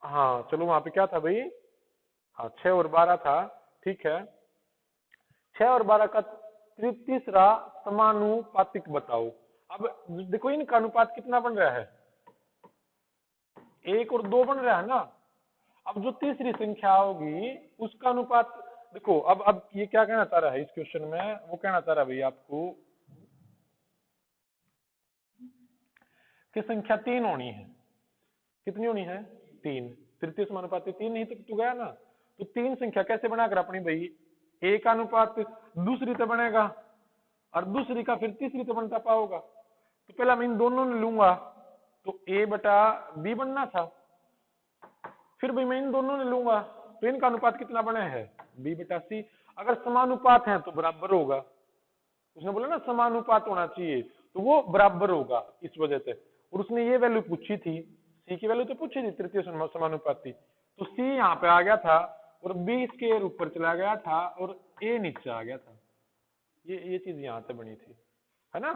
हाँ चलो वहां पे क्या था भाई, हाँ 6 और 12 था, ठीक है। 6 और 12 का तीसरा समानुपातिक बताओ। अब देखो इनका अनुपात कितना बन रहा है, 1 और 2 बन रहा है ना। अब जो तीसरी संख्या होगी उसका अनुपात देखो, अब ये क्या कहना चाह रहा है इस क्वेश्चन में, वो कहना चाह रहा है भाई आपको कि संख्या 3 होनी है। कितनी होनी है? 3। तृतीय समानुपाती 3 नहीं तो गया ना। तो 3 संख्या कैसे बनाकर अपनी भाई, एक अनुपात दूसरी तो बनेगा और दूसरी का फिर तीसरी तो बनता पाओगा। तो पहला मैं इन दोनों ने लूंगा, तो a बटा b बनना था, फिर भाई मैं इन दोनों ने लूंगा, तो इनका अनुपात कितना बना है? b बटा c। अगर समानुपात है तो बराबर होगा, उसने बोला ना समानुपात होना चाहिए, तो वो बराबर होगा इस वजह से। और उसने ये वैल्यू पूछी थी, c की वैल्यू तो पूछी थी तृतीय समानुपाती, तो c यहाँ पे आ गया था और b इसके ऊपर चला गया था और a नीचे आ गया था। ये चीज यहाँ से बनी थी, है ना?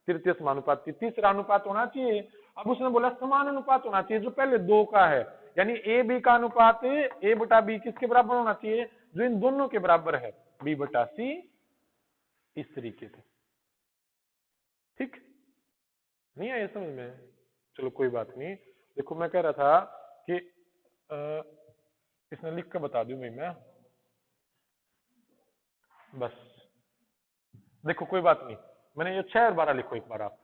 तृतीय समानुपाती, तीसरा अनुपात होना चाहिए। अब उसने बोला समान अनुपात होना चाहिए, जो पहले 2 का है, यानी ए बी का अनुपात a बटा b किसके बराबर होना चाहिए? जो इन दोनों के बराबर है, b बटा c। इस तरीके से। ठीक, नहीं आया समझ में? चलो कोई बात नहीं। देखो मैं कह रहा था कि इसने लिख कर बता दूं भाई मैं, बस देखो कोई बात नहीं, मैंने ये 6 और 12 लिखो एक बार आप।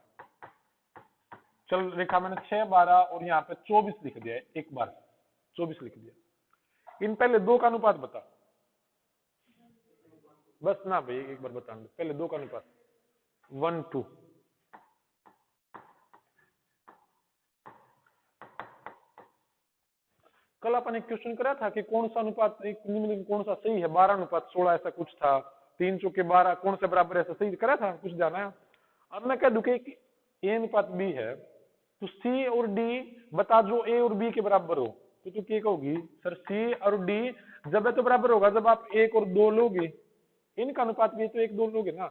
चल रेखा मैंने 6 12 और यहाँ पे 24 लिख दिया है, एक बार 24 लिख दिया। इन पहले दो का अनुपात बता, बस ना भाई एक बार बता, पहले दो का अनुपात 1 2। कल अपन एक क्वेश्चन करा था कि कौन सा अनुपात कौन सा सही है, 12 अनुपात 16 ऐसा कुछ था, 3 चौके 12 कौन से बराबर ऐसा सही करा था कुछ जाना है। अब मैं कह दूं कि ए अनुपात बी है तो सी और डी बता जो ए और बी के बराबर हो, तो तू क्या कहोगी सर सी और डी जब है तो बराबर होगा जब आप 1 और 2 लोगे, इनका अनुपात भी तो 1 2 लोगे ना।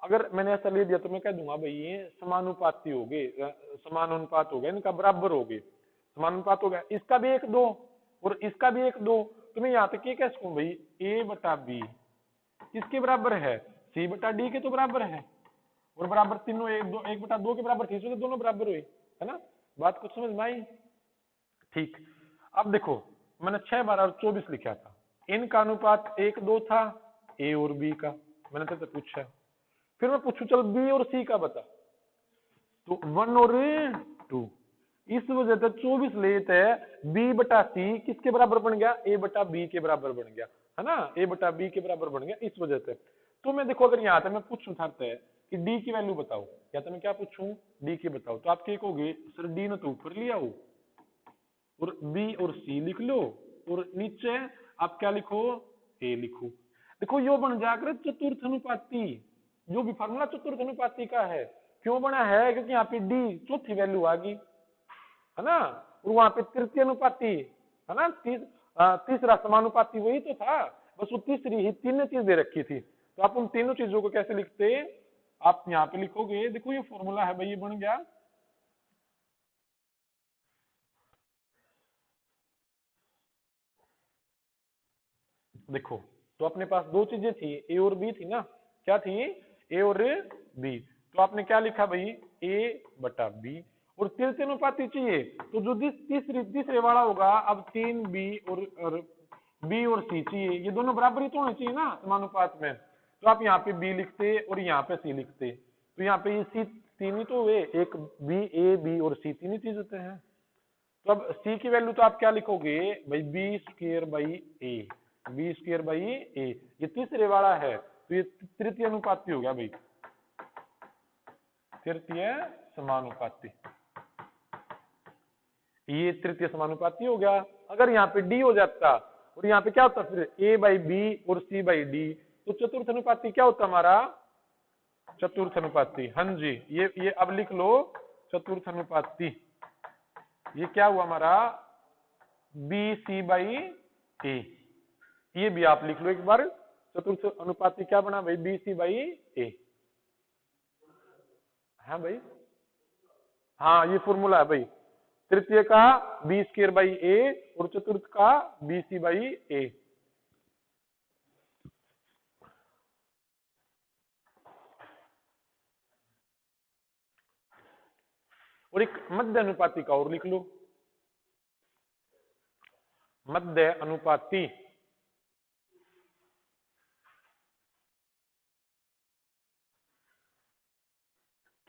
अगर मैंने ऐसा ले दिया तो मैं कह दूंगा भाई ये समानुपाती हो गए, समान अनुपात हो गया, इनका बराबर हो गए, समानुपात हो गया, इसका भी 1 2 और इसका भी 1 2, तो मैं यहाँ पे क्या कहूँ भाई ए बटा बी किसके बराबर है, सी बटा डी के तो बराबर है, और बराबर तीनों 1 बटा 2 के बराबर थे, इसलिए दोनों बराबर हुए, है ना। बात कुछ समझ में आई? ठीक, अब देखो मैंने 6 12 और 24 लिखा था, इनका अनुपात 1 2 था ए और बी का, मैंने तो पूछा। फिर मैं पूछू चल बी और सी का बता, तो 1 और 2, इस वजह से 24 लेते बी बटा सी किसके बराबर बन गया, ए बटा बी के बराबर बन गया, है ना, ए बटा बी के बराबर बन गया इस वजह से। तो मैं देखो अगर यहाँ पे मैं पूछूं था कि डी की वैल्यू बताओ, या तो मैं क्या पूछूं डी की बताओ, तो आप क्या कहोगे सर डी ने तो ऊपर लिया हो और बी और सी लिख लो और नीचे आप क्या लिखो ए लिखो। देखो यो बन जाकर चतुर्थ अनुपाती, जो भी फार्मूला चतुर्थ अनुपाती का है, क्यों बना है क्योंकि यहाँ पे डी चौथी वैल्यू आ गई, है ना, और वहां पे तृतीय अनुपाती है ना, तीसरा समानुपाती वही तो था, बस वो तीसरी ही तीन चीज दे रखी थी। तो आप उन तीनों चीजों को कैसे लिखते, आप यहाँ पे लिखोगे, देखो ये फॉर्मूला है भाई, ये बन गया देखो, तो अपने पास दो चीजें थी ए और बी थी ना, क्या थी ए और बी, तो आपने क्या लिखा भाई ए बटा बी, और तृतीय अनुपाती चाहिए तो जो तीसरे वाला होगा, अब 3 बी और बी और सी चाहिए, ये दोनों बराबर ही तो होने चाहिए ना समानुपात में, तो आप यहाँ पे बी लिखते और यहाँ पे सी लिखते, तो यहाँ पे ये सी तीन ही तो हुए, एक बी ए बी और सी तीन ही चीज होते हैं। तो अब सी की वैल्यू तो आप क्या लिखोगे भाई B square by A, B square by A, ये तीसरे वाला है तो ये तृतीय अनुपाती हो गया भाई, तृतीय समानुपाती, ये तृतीय समानुपाती हो गया। अगर यहाँ पे डी हो जाता और यहाँ पे क्या होता फिर ए बाई बी और सी बाई डी, तो चतुर्थ अनुपाती क्या होता हमारा, चतुर्थ अनुपाती, हाँ जी, ये अब लिख लो चतुर्थ अनुपाती, ये क्या हुआ हमारा बी सी बाई ए, ये भी आप लिख लो एक बार, चतुर्थ अनुपाती क्या बना भाई बी सी बाई ए, हाँ भाई, हाँ ये फॉर्मूला है भाई, तृतीय का बी स्क्र बाई ए और चतुर्थ का बी सी बाई ए। और एक मध्य अनुपाती का और लिख लो, मध्य अनुपाती,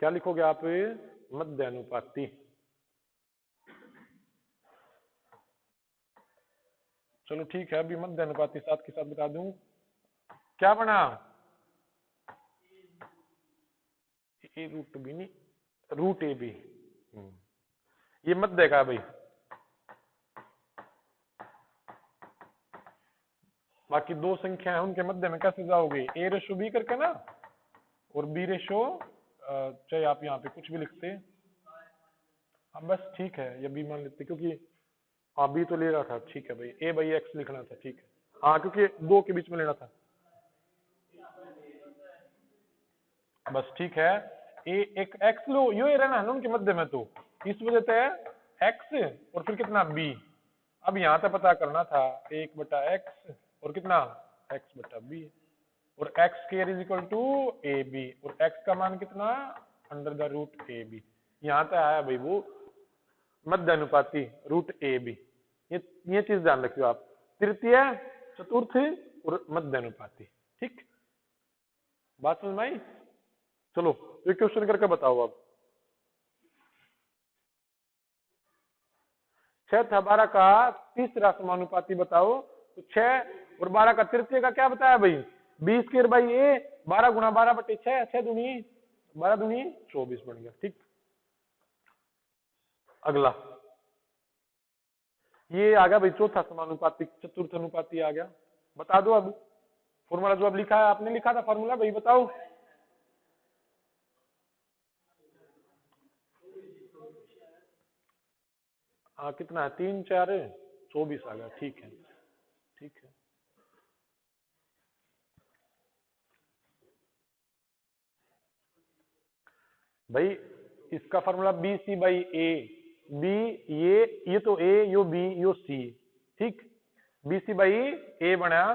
क्या लिखोगे आप, मध्य अनुपाती। चलो ठीक है, अभी मध्य अनुपाती साथ के साथ बता दूं क्या बना, ए रूट बी नहीं, रूट ए बी, ये मध्य का भाई, बाकी दो संख्या है उनके मध्य में कैसे जाओगे, ए रेशो बी करके ना, और बी रेशो, चाहे आप यहाँ पे कुछ भी लिखते, अब बस ठीक है, या बी मान लेते क्योंकि हाँ बी तो ले रहा था, ठीक है भाई ए बाई एक्स लिखना था, ठीक है हाँ क्योंकि दो के बीच में लेना था, बस ठीक है, ए एक एक्स लो, यो ही रहना है ना उनके मध्य में, तो इस वजह से एक्स और फिर कितना बी, अब यहाँ पे पता करना था 1 बटा एक्स और कितना एक्स बटा बी, और x square is equal to a b, और एक्स का मान कितना, under the root a b. यहाँ तक आया भाई वो मध्य अनुपाती रूट ए बी। ये चीज ध्यान रखियो आप, तृतीय, चतुर्थ और मध्य अनुपाती। ठीक, बात समझ में आई? चलो एक क्वेश्चन करके बताओ अब। 6 था 12 का तीसरा समानुपाती बताओ। तो 6 और 12 का तृतीय का क्या बताया भाई, 20 स्क्वायर बाई ए, 12 गुणा 12 बटे 6, 6 दूनी 12 दूनी 24 बन गया। ठीक, अगला ये आ गया भाई चौथा समानुपाती, चतुर्थ अनुपाती आ गया। बता दो अब फॉर्मूला जो अब लिखा है, आपने लिखा था फॉर्मूला भाई, बताओ। कितना है, 3 4 24 आ गया। ठीक है, ठीक है। भाई इसका formula b c by A, b ये तो ए, यो बी, यो सी। ठीक, बी सी बाई ए बना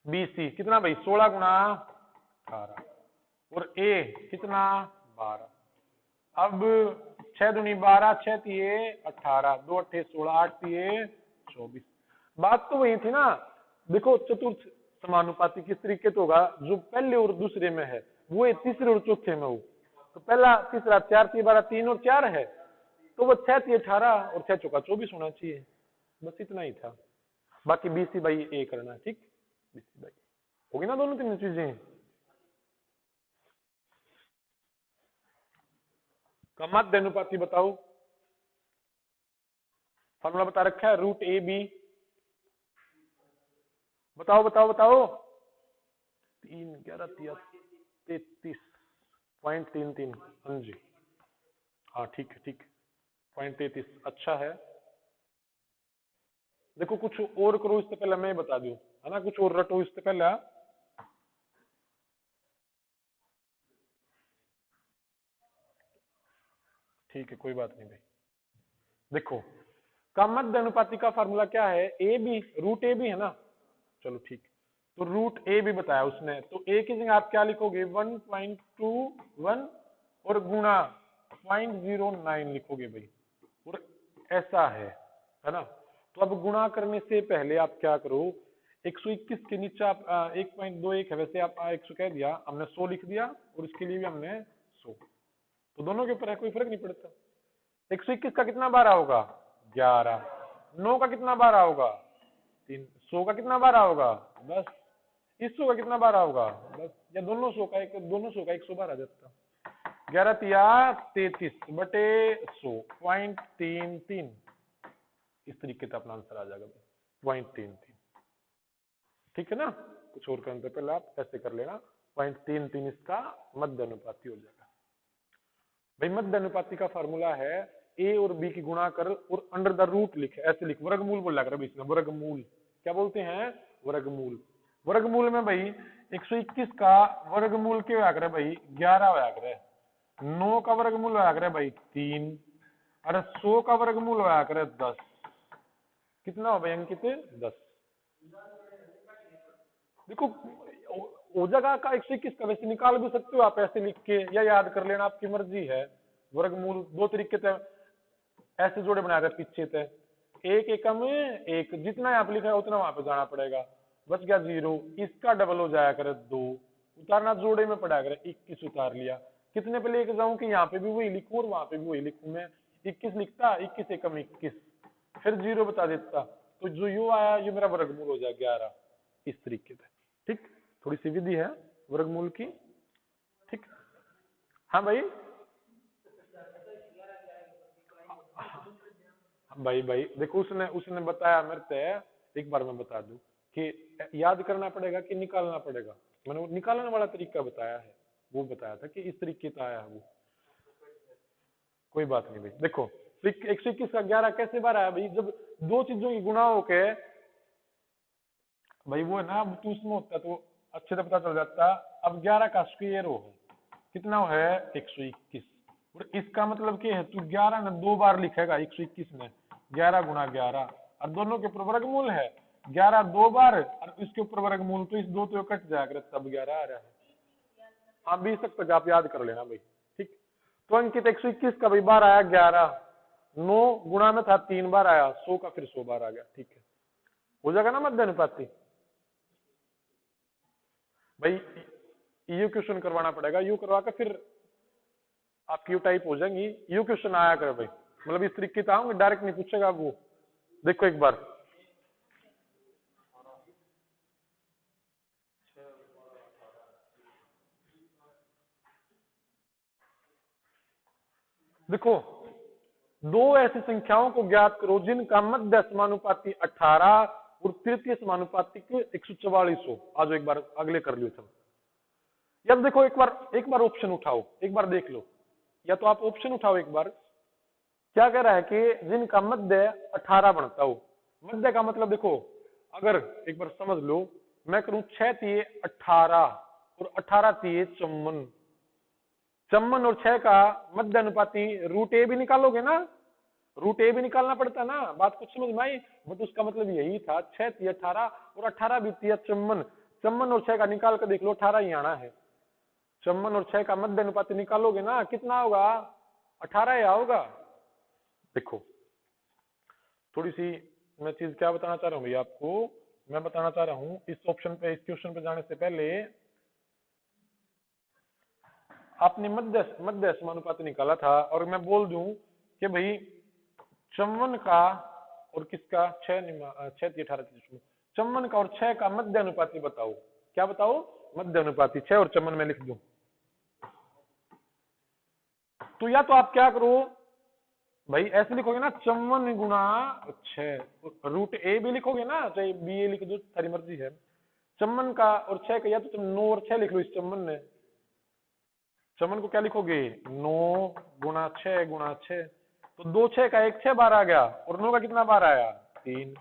बी सी कितना भाई, 16 गुणा 18, और ए कितना 12। अब 6 दूनी 12, 6 तिये 18, 2 अट्ठे 16, 8 तिये 24। बात तो वही थी ना। देखो चतुर्थ समानुपाती किस तरीके से होगा, जो पहले और दूसरे में है वो है तीसरे और चौथे में हो। तो पहला तीसरा 4 तिये 12, 3 और 4 है, तो वो 6 तिये 18 और 6 चौका 24 होना चाहिए। बस इतना ही था, बाकी बी सी बाई ए करना। ठीक, बी सी बाई होगी ना दोनों तीन चीजें। मध्य अनुपाती बताओ, फॉर्मूला बता रखा है रूट ए बी। बताओ बताओ बताओ। 3 11 33.33। हाँ जी, हाँ ठीक है, ठीक, 0.33 अच्छा है। देखो कुछ और करो इससे पहले मैं बता दूं, है ना, कुछ और रटो इससे पहले। ठीक है, कोई बात नहीं भाई। देखो का मध्य अनुपाती का फार्मूला क्या है, a b, root a b है ना। चलो ठीक, तो रूट ए भी बताया उसने, तो ए की जगह आप क्या लिखोगे, 1.21 और गुणा 0.09 लिखोगे भाई, और ऐसा है ना। तो अब गुणा करने से पहले आप क्या करो, 121 के नीचे आप 1.21 है, वैसे आप 100 कह दिया हमने, 100 लिख दिया, और इसके लिए भी हमने 100, तो दोनों के ऊपर है, कोई फर्क नहीं पड़ता। 121 का कितना 12 होगा, 11। 9 का कितना 12 होगा, 3। 100 का कितना 12 होगा, 10। 100 का कितना 12 होगा, 10, या दोनों 100 का, दोनों 100 का 112 आ जाता। 11 तिया 33 बटे 100.33। इस तरीके से अपना आंसर आ जाएगा 0.33। ठीक है ना। कुछ और करने से पहले आप ऐसे कर लेना, 0.33 इसका मध्य अनुपाती हो जाएगा। भाई मध्य अनुपाती का फार्मूला है ए और बी की गुणा कर और अंडर द रूट लिख, ऐसे लिख, वर्गमूल बोला कर इसमें, वर्गमूल क्या बोलते हैं, वर्गमूल। वर्गमूल में भाई 121 का वर्गमूल क्या होया करे भाई, 11 होया करे। 9 का वर्गमूल होया करे भाई 3, अरे 100 का वर्गमूल होया करे 10। कितना हो भाई अंकित, 10। देखो वो जगह का 121 का वैसे निकाल भी सकते हो आप ऐसे लिख के, या याद कर लेना, आपकी मर्जी है। वर्गमूल दो तरीके से ऐसे जोड़े बना रहे पीछे से, एक एकम एक, जितना आप लिखा है उतना वहां पे जाना पड़ेगा, बच गया 0। इसका डबल हो जाया करे 2, उतारना जोड़े में पड़ा करे, 21 उतार लिया। कितने पे लेके जाऊं कि यहाँ पे भी वही लिखूं और वहां पे भी वही लिखूं, मैं 21 लिखता, 21 एकम 21, फिर 0 बता देता, तो जो यू आया ये मेरा वर्गमूल हो जाए 11। इस तरीके से। ठीक, थोड़ी सी विधि है वर्गमूल की। ठीक, हाँ भाई, भाई भाई देखो उसने उसने बताया मेरे से, एक बार मैं बता दूं कि याद करना पड़ेगा कि निकालना पड़ेगा। मैंने वो निकालने वाला तरीका बताया है, वो बताया था कि इस तरीके से आया है वो। कोई बात नहीं भाई। देखो 121 का 11 कैसे बार आया भाई, जब दो चीजों की गुणा होके भाई, वो है ना, अब तू उसमें होता तो अच्छे से पता चल जाता। अब 11 का स्क्वायर हो कितना है, 121, और इसका मतलब क्या है, तू 11 ने 2 बार लिखेगा 121 में, 11 गुणा 11, और दोनों के ऊपर वर्गमूल है 11 दो बार, और इसके ऊपर वर्गमूल, तो इस दो तो कट जाएगा, तब 11 आ रहा है। हाँ 20 तक आप याद कर लेना भाई, ठीक। तो अंकित 121 का भाई बार आया 11, 9 गुणा में था 3 बार आया, 100 का फिर 100 बार आ गया, ठीक है, हो जाएगा ना मध्य अनुपाती भाई। यू क्वेश्चन करवाना पड़ेगा, यू करवा कर फिर आपकी यू टाइप हो जाएंगी, यू क्वेश्चन आया करे भाई, मतलब इस तरीके से आऊंगे, डायरेक्ट नहीं पूछेगा वो। देखो एक बार, देखो दो ऐसी संख्याओं को ज्ञात करो जिनका मध्य समानुपाती 18 और तृतीय समानुपाती 144 हो। आज एक बार अगले कर लियो सब। यार देखो एक बार ऑप्शन उठाओ, एक बार देख लो, या तो आप ऑप्शन उठाओ एक बार। क्या कह रहा है कि जिनका मध्य 18 बनता हो। मध्य का मतलब देखो, अगर एक बार समझ लो, मैं करूं 6 तिये 18 और 18 तिये 54, 54 और 6 का मध्य अनुपाती रूट ए भी निकालोगे ना, रूट ए भी निकालना पड़ता ना, बात कुछ समझ में आई। बट उसका मतलब यही था 6 तिये 18 और 18 भी तिये 54, 54 और 6 का निकाल कर देख लो, 18 ही आना है। 54 और 6 का मध्य अनुपाती निकालोगे ना, कितना होगा, 18 ही आओगा। देखो थोड़ी सी मैं चीज क्या बताना चाह रहा हूँ भैया आपको, मैं बताना चाह रहा हूँ इस ऑप्शन पे, इस क्वेश्चन पे जाने से पहले आपने मध्य मध्य समानुपाती निकाला था, और मैं बोल दूं कि भाई 54 का और किसका 6 18 54 का और 6 का मध्य अनुपाती बताओ। क्या बताओ, मध्य अनुपाती 6 और 54 में लिख दूं। तो या तो आप क्या करो भाई, ऐसे लिखोगे ना 54 गुणा 6, रूट ए भी लिखोगे ना, चाहे बी ए लिख दो, सारी मर्जी है। 54 का और 6 का, या तो तुम 9 और 6 लिख लो इस 54 में, 54 को क्या लिखोगे 9 गुणा 6 गुणा 6, तो 2 6 का 1 6 बार आ गया, और 9 का कितना बार आया 3,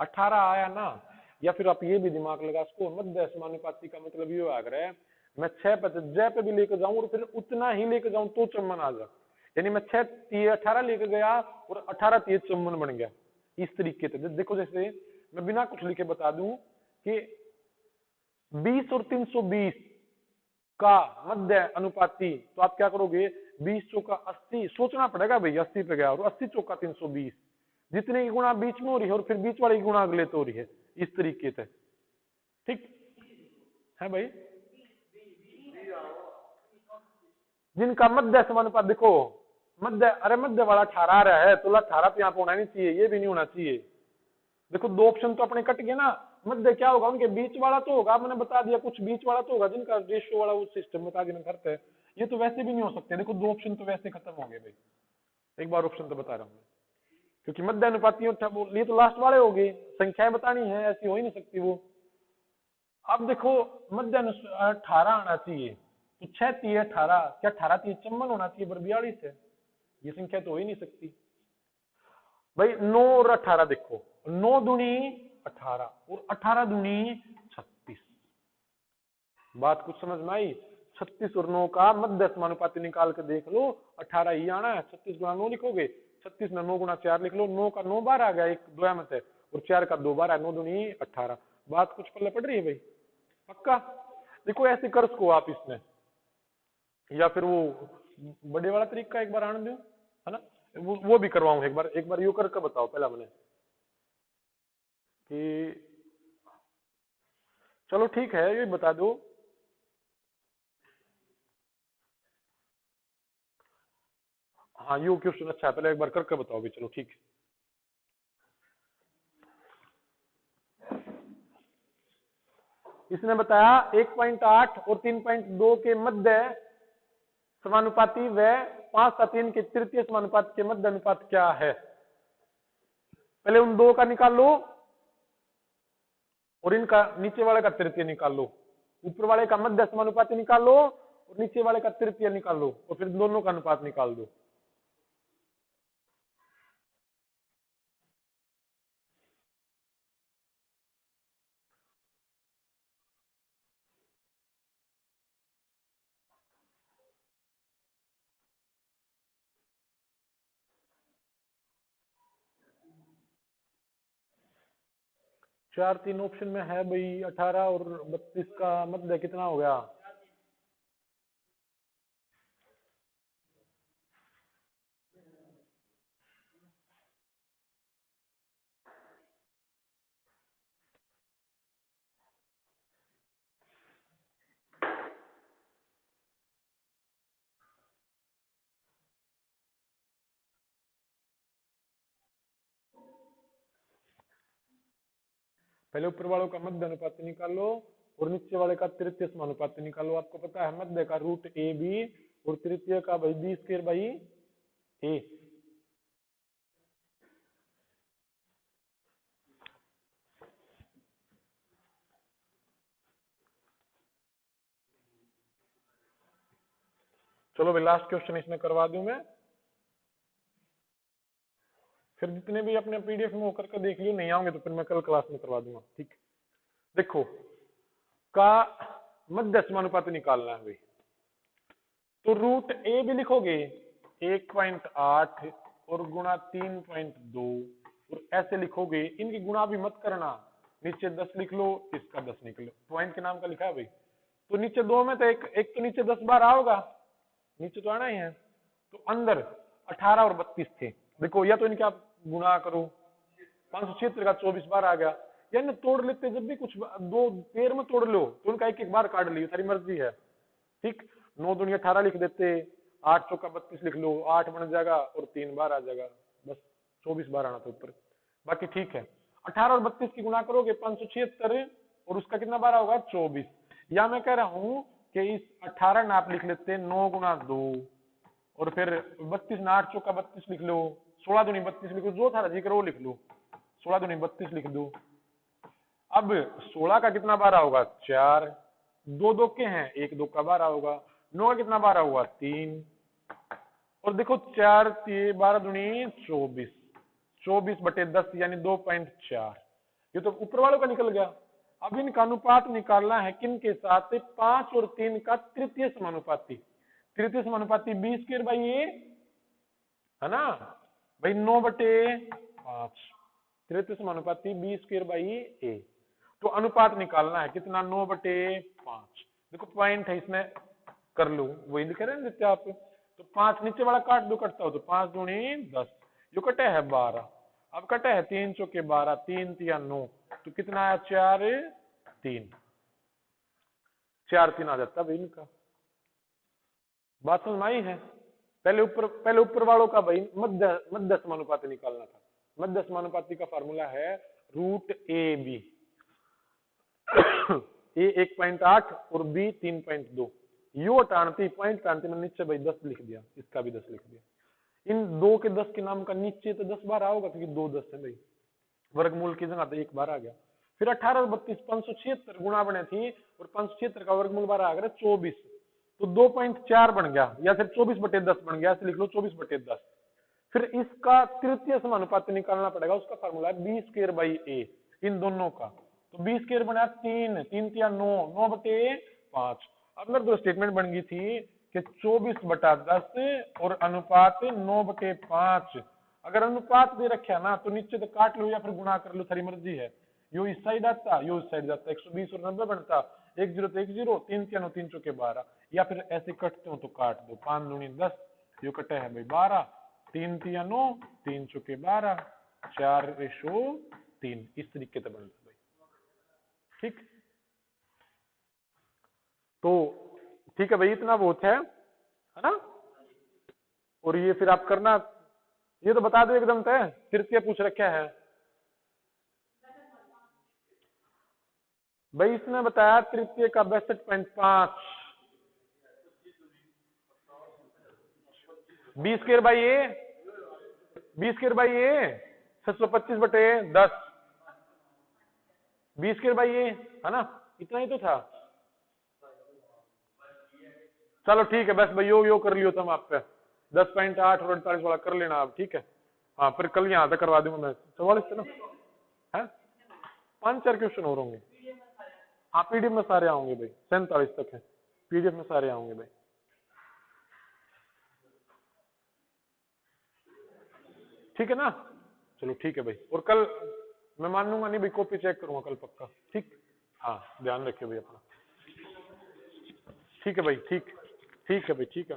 18 आया ना। या फिर आप ये भी दिमाग लगा इसको, मध्य समानुपाती का मतलब ये आ रहा है, मैं 6 पे जय पे भी लेकर जाऊं और फिर उतना ही लेकर जाऊं तो 54 आ जाए, यानी मैं 6 तिये 18 लेकर गया और 18 तिये 54 बन गया। इस तरीके से देखो, जैसे मैं बिना कुछ लिखे बता दूं कि 20 और 320 का मध्य अनुपाती, तो आप क्या करोगे, 20 चौका 80, सोचना पड़ेगा भाई, 80 पे गया, और 80 चौका 320, जितने की गुणा बीच में हो रही है और फिर बीच वाली की गुणा अगले तो हो रही है, इस तरीके से, ठीक है भाई। जिनका मध्य समानुपात देखो, मध्य, अरे मध्य वाला 18 आ रहा है, तो 18 तो यहाँ पे होना नहीं चाहिए, ये भी नहीं होना चाहिए। देखो दो ऑप्शन तो अपने कट गए ना, मध्य क्या होगा, उनके बीच वाला तो होगा, मैंने बता दिया, कुछ बीच वाला तो होगा जिनका रेशियो वाला वो सिस्टम बता दिया करते हैं। ये तो वैसे भी नहीं हो सकते, देखो दो ऑप्शन तो वैसे खत्म हो गए भाई, एक बार ऑप्शन तो बता रहा हूँ, क्योंकि मध्य अनुपातियों ये तो लास्ट वाले हो गए, संख्याएं बतानी है, ऐसी हो ही नहीं सकती वो। अब देखो मध्य 18 आना चाहिए, तो 6 तिये 18, क्या 18 तिये 54 होना चाहिए, पर 42 है, ये संख्या तो हो ही नहीं सकती भाई। 9 और 18 देखो, 9 दूनी 18 और 18 दूनी 36, बात कुछ समझ में आई। 36 और 9 का मध्य समानुपाती निकाल के देख लो, 18 ही आना है। 36 गुणा 9 लिखोगे, 36 में 9 गुणा 4 लिख लो, 9 का 9 बार आ गया, एक दो मत है, और 4 का 2 बार है, 9 दूनी 18। बात कुछ पल्ले पड़ रही है भाई, पक्का। देखो ऐसे कर सको आप इसमें, या फिर वो बड़े वाला तरीका एक बार आने दो, है ना, वो भी करवाऊं एक बार यू करके बताओ पहला मैंने कि, चलो ठीक है ये बता दो। हाँ यू क्वेश्चन अच्छा है, पहले एक बार करके बताओ भी, चलो ठीक है। इसने बताया 1.8 और 3.2 के मध्य समानुपाती व 5 का 3 के तृतीय समानुपात के मध्य अनुपात क्या है। पहले उन दो का निकाल लो और इनका नीचे वाले का तृतीय निकाल लो, ऊपर वाले का मध्य समानुपाती निकाल लो और नीचे वाले का तृतीय निकाल लो, और फिर दोनों का अनुपात निकाल दो। 4 3 ऑप्शन में है भाई। 18 और 32 का मध्य कितना हो गया? पहले ऊपर वालों का मध्य अनुपात निकालो और नीचे वाले का तृतीय समानुपात निकालो। आपको पता है मध्य का रूट ए बी और तृतीय का भाई बी स्क्वायर बाई ए। चलो भाई लास्ट क्वेश्चन इसमें करवा दूं मैं, फिर जितने भी अपने पीडीएफ में होकर के देख लियो, नहीं आओगे तो फिर मैं कल क्लास में करवा दूंगा। ठीक, देखो का मध्य समानुपात निकालना है भाई, तो रूट ए भी लिखोगे 1.8 और गुणा 3.2 और ऐसे लिखोगे। इनकी गुणा भी मत करना, नीचे 10 लिख लो, इसका 10 लिख लो, पॉइंट के नाम का लिखा है भाई। तो नीचे दो में तो एक तो नीचे 10 बार आओगा, नीचे तो आना ही है। तो अंदर 18 और 32 थे। देखो या तो इनके आप गुणा करो, 576 का 24 बार आ गया। या इन्हें तोड़ लेते, जब भी कुछ दो पेड़ में तोड़ लो तो उनका एक एक बार काट लियो, सारी मर्जी है। ठीक, 9 दूनी 18 लिख देते, 8 चौका 32 लिख लो, 8 बन जाएगा और 3 बार आ जाएगा, बस 24 बार आना था ऊपर। बाकी ठीक है, 18 और 32 की गुणा करोगे 576 और उसका कितना बार होगा 24। या मैं कह रहा हूं कि इस 18 ना आप लिख लेते 9 गुणा 2 और फिर 32 ना 8 चौका 32 लिख लो, 16 दूनी 32 लिखो, जो था जिक्र वो लिख लो, 16 दूनी 32 लिख दो। अब 16 का कितना बार होगा 4, दो दो के हैं, एक दो का बारह होगा। 9 का कितना बारह हुआ 3 और देखो 4 12 दूनी 24, 24 बटे 10 यानी 2.4। ये तो ऊपर वालों का निकल गया। अब इनका अनुपात निकालना है किन के साथ? 5 और 3 का तृतीय समानुपाती। तृतीय समानुपाती बी स्क्वायर बाई ए है ना भाई, 9 बटे 5 तृतीय समानुपाती बी स्क्वायर बाई ए। तो अनुपात निकालना है कितना? 9 बटे 5। देखो पॉइंट है इसमें, कर लो वही लिख रहे हैं जितने आप। तो 5 नीचे वाला काट दो, कटता हो तो 5 दूनी 10, जो कटे है 12। अब कटे है 3 चौके 12, 3 तिया 9, तो कितना है 4 3, 4 3 आ जाता भाई इनका। बात समझ में आई है? पहले ऊपर वालों का भाई मध्य समानुपाती निकालना था। मध्य समानुपाती का फार्मूला है रूट ए बी, ए 1.8 और बी 3.2। यू हटानती पॉइंट टानती मैंने नीचे भाई 10 लिख दिया, इसका भी 10 लिख दिया। इन दो के 10 के नाम का नीचे तो 10 बार आओगा, क्योंकि 2 10 है भाई, वर्गमूल की जगह तो एक बार आ गया। फिर 18 और 32 576 गुणा बने थी और 576 का वर्गमूल बार आ गया 24, तो 2.4 बन गया, या फिर 24 बटे 10 बन गया, ऐसे लिख लो 24 बटे 10। फिर इसका तृतीय समानुपाती निकालना पड़ेगा, उसका फार्मूला है बी स्क्वायर बाई ए, इन दोनों का। तो बी स्क्वायर बना 3, 3 तिया 9, 9 बटे 5। अब मेरे दो स्टेटमेंट बन गई थी कि 24 बटा 10 और अनुपात 9 बटे 5। अगर अनुपात दे रखा ना तो नीचे तो काट लो या फिर गुणा कर लो, सारी मर्जी है। यो इस साइड आता, यो इस साइड जाता, 120 और 90 बनता, 1 0 तो 1 0, 3 तिया 9, 3 चौके 12, या फिर ऐसे कटते हो तो काट दो, 5 दूनी 10, यो कटे है भाई 12, 3 तिया 9, 3 चौके 12, 4:3, इस तरीके से बनता भाई। ठीक, तो ठीक है भाई, इतना बहुत है ना। और ये फिर आप करना, ये तो बता दो एकदम तय, तृतीय पूछ रखा है भाई, इसने बताया तृतीय का 62.5, B square by A, B square by A 725 बटे 10, बी स्क्वायर बाई ए है ना, इतना ही तो था। चलो ठीक है, बस भाई यो कर लियो तुम आप पे 10.8 और 48 वाला कर लेना आप, ठीक है। हाँ फिर कल यहाँ तक करवा दूंगा मैं 44 से ना, है 5-4 क्वेश्चन और होंगे। हाँ पीडीएफ में सारे आएंगे भाई, 47 तक है, पीडीएफ में सारे आएंगे भाई। ठीक है ना, चलो ठीक है भाई। और कल मैं मान लूंगा नहीं भाई, कॉपी चेक करूंगा कल पक्का। ठीक, हाँ ध्यान रखिए भाई अपना। ठीक है भाई, ठीक, ठीक है भाई, ठीक है।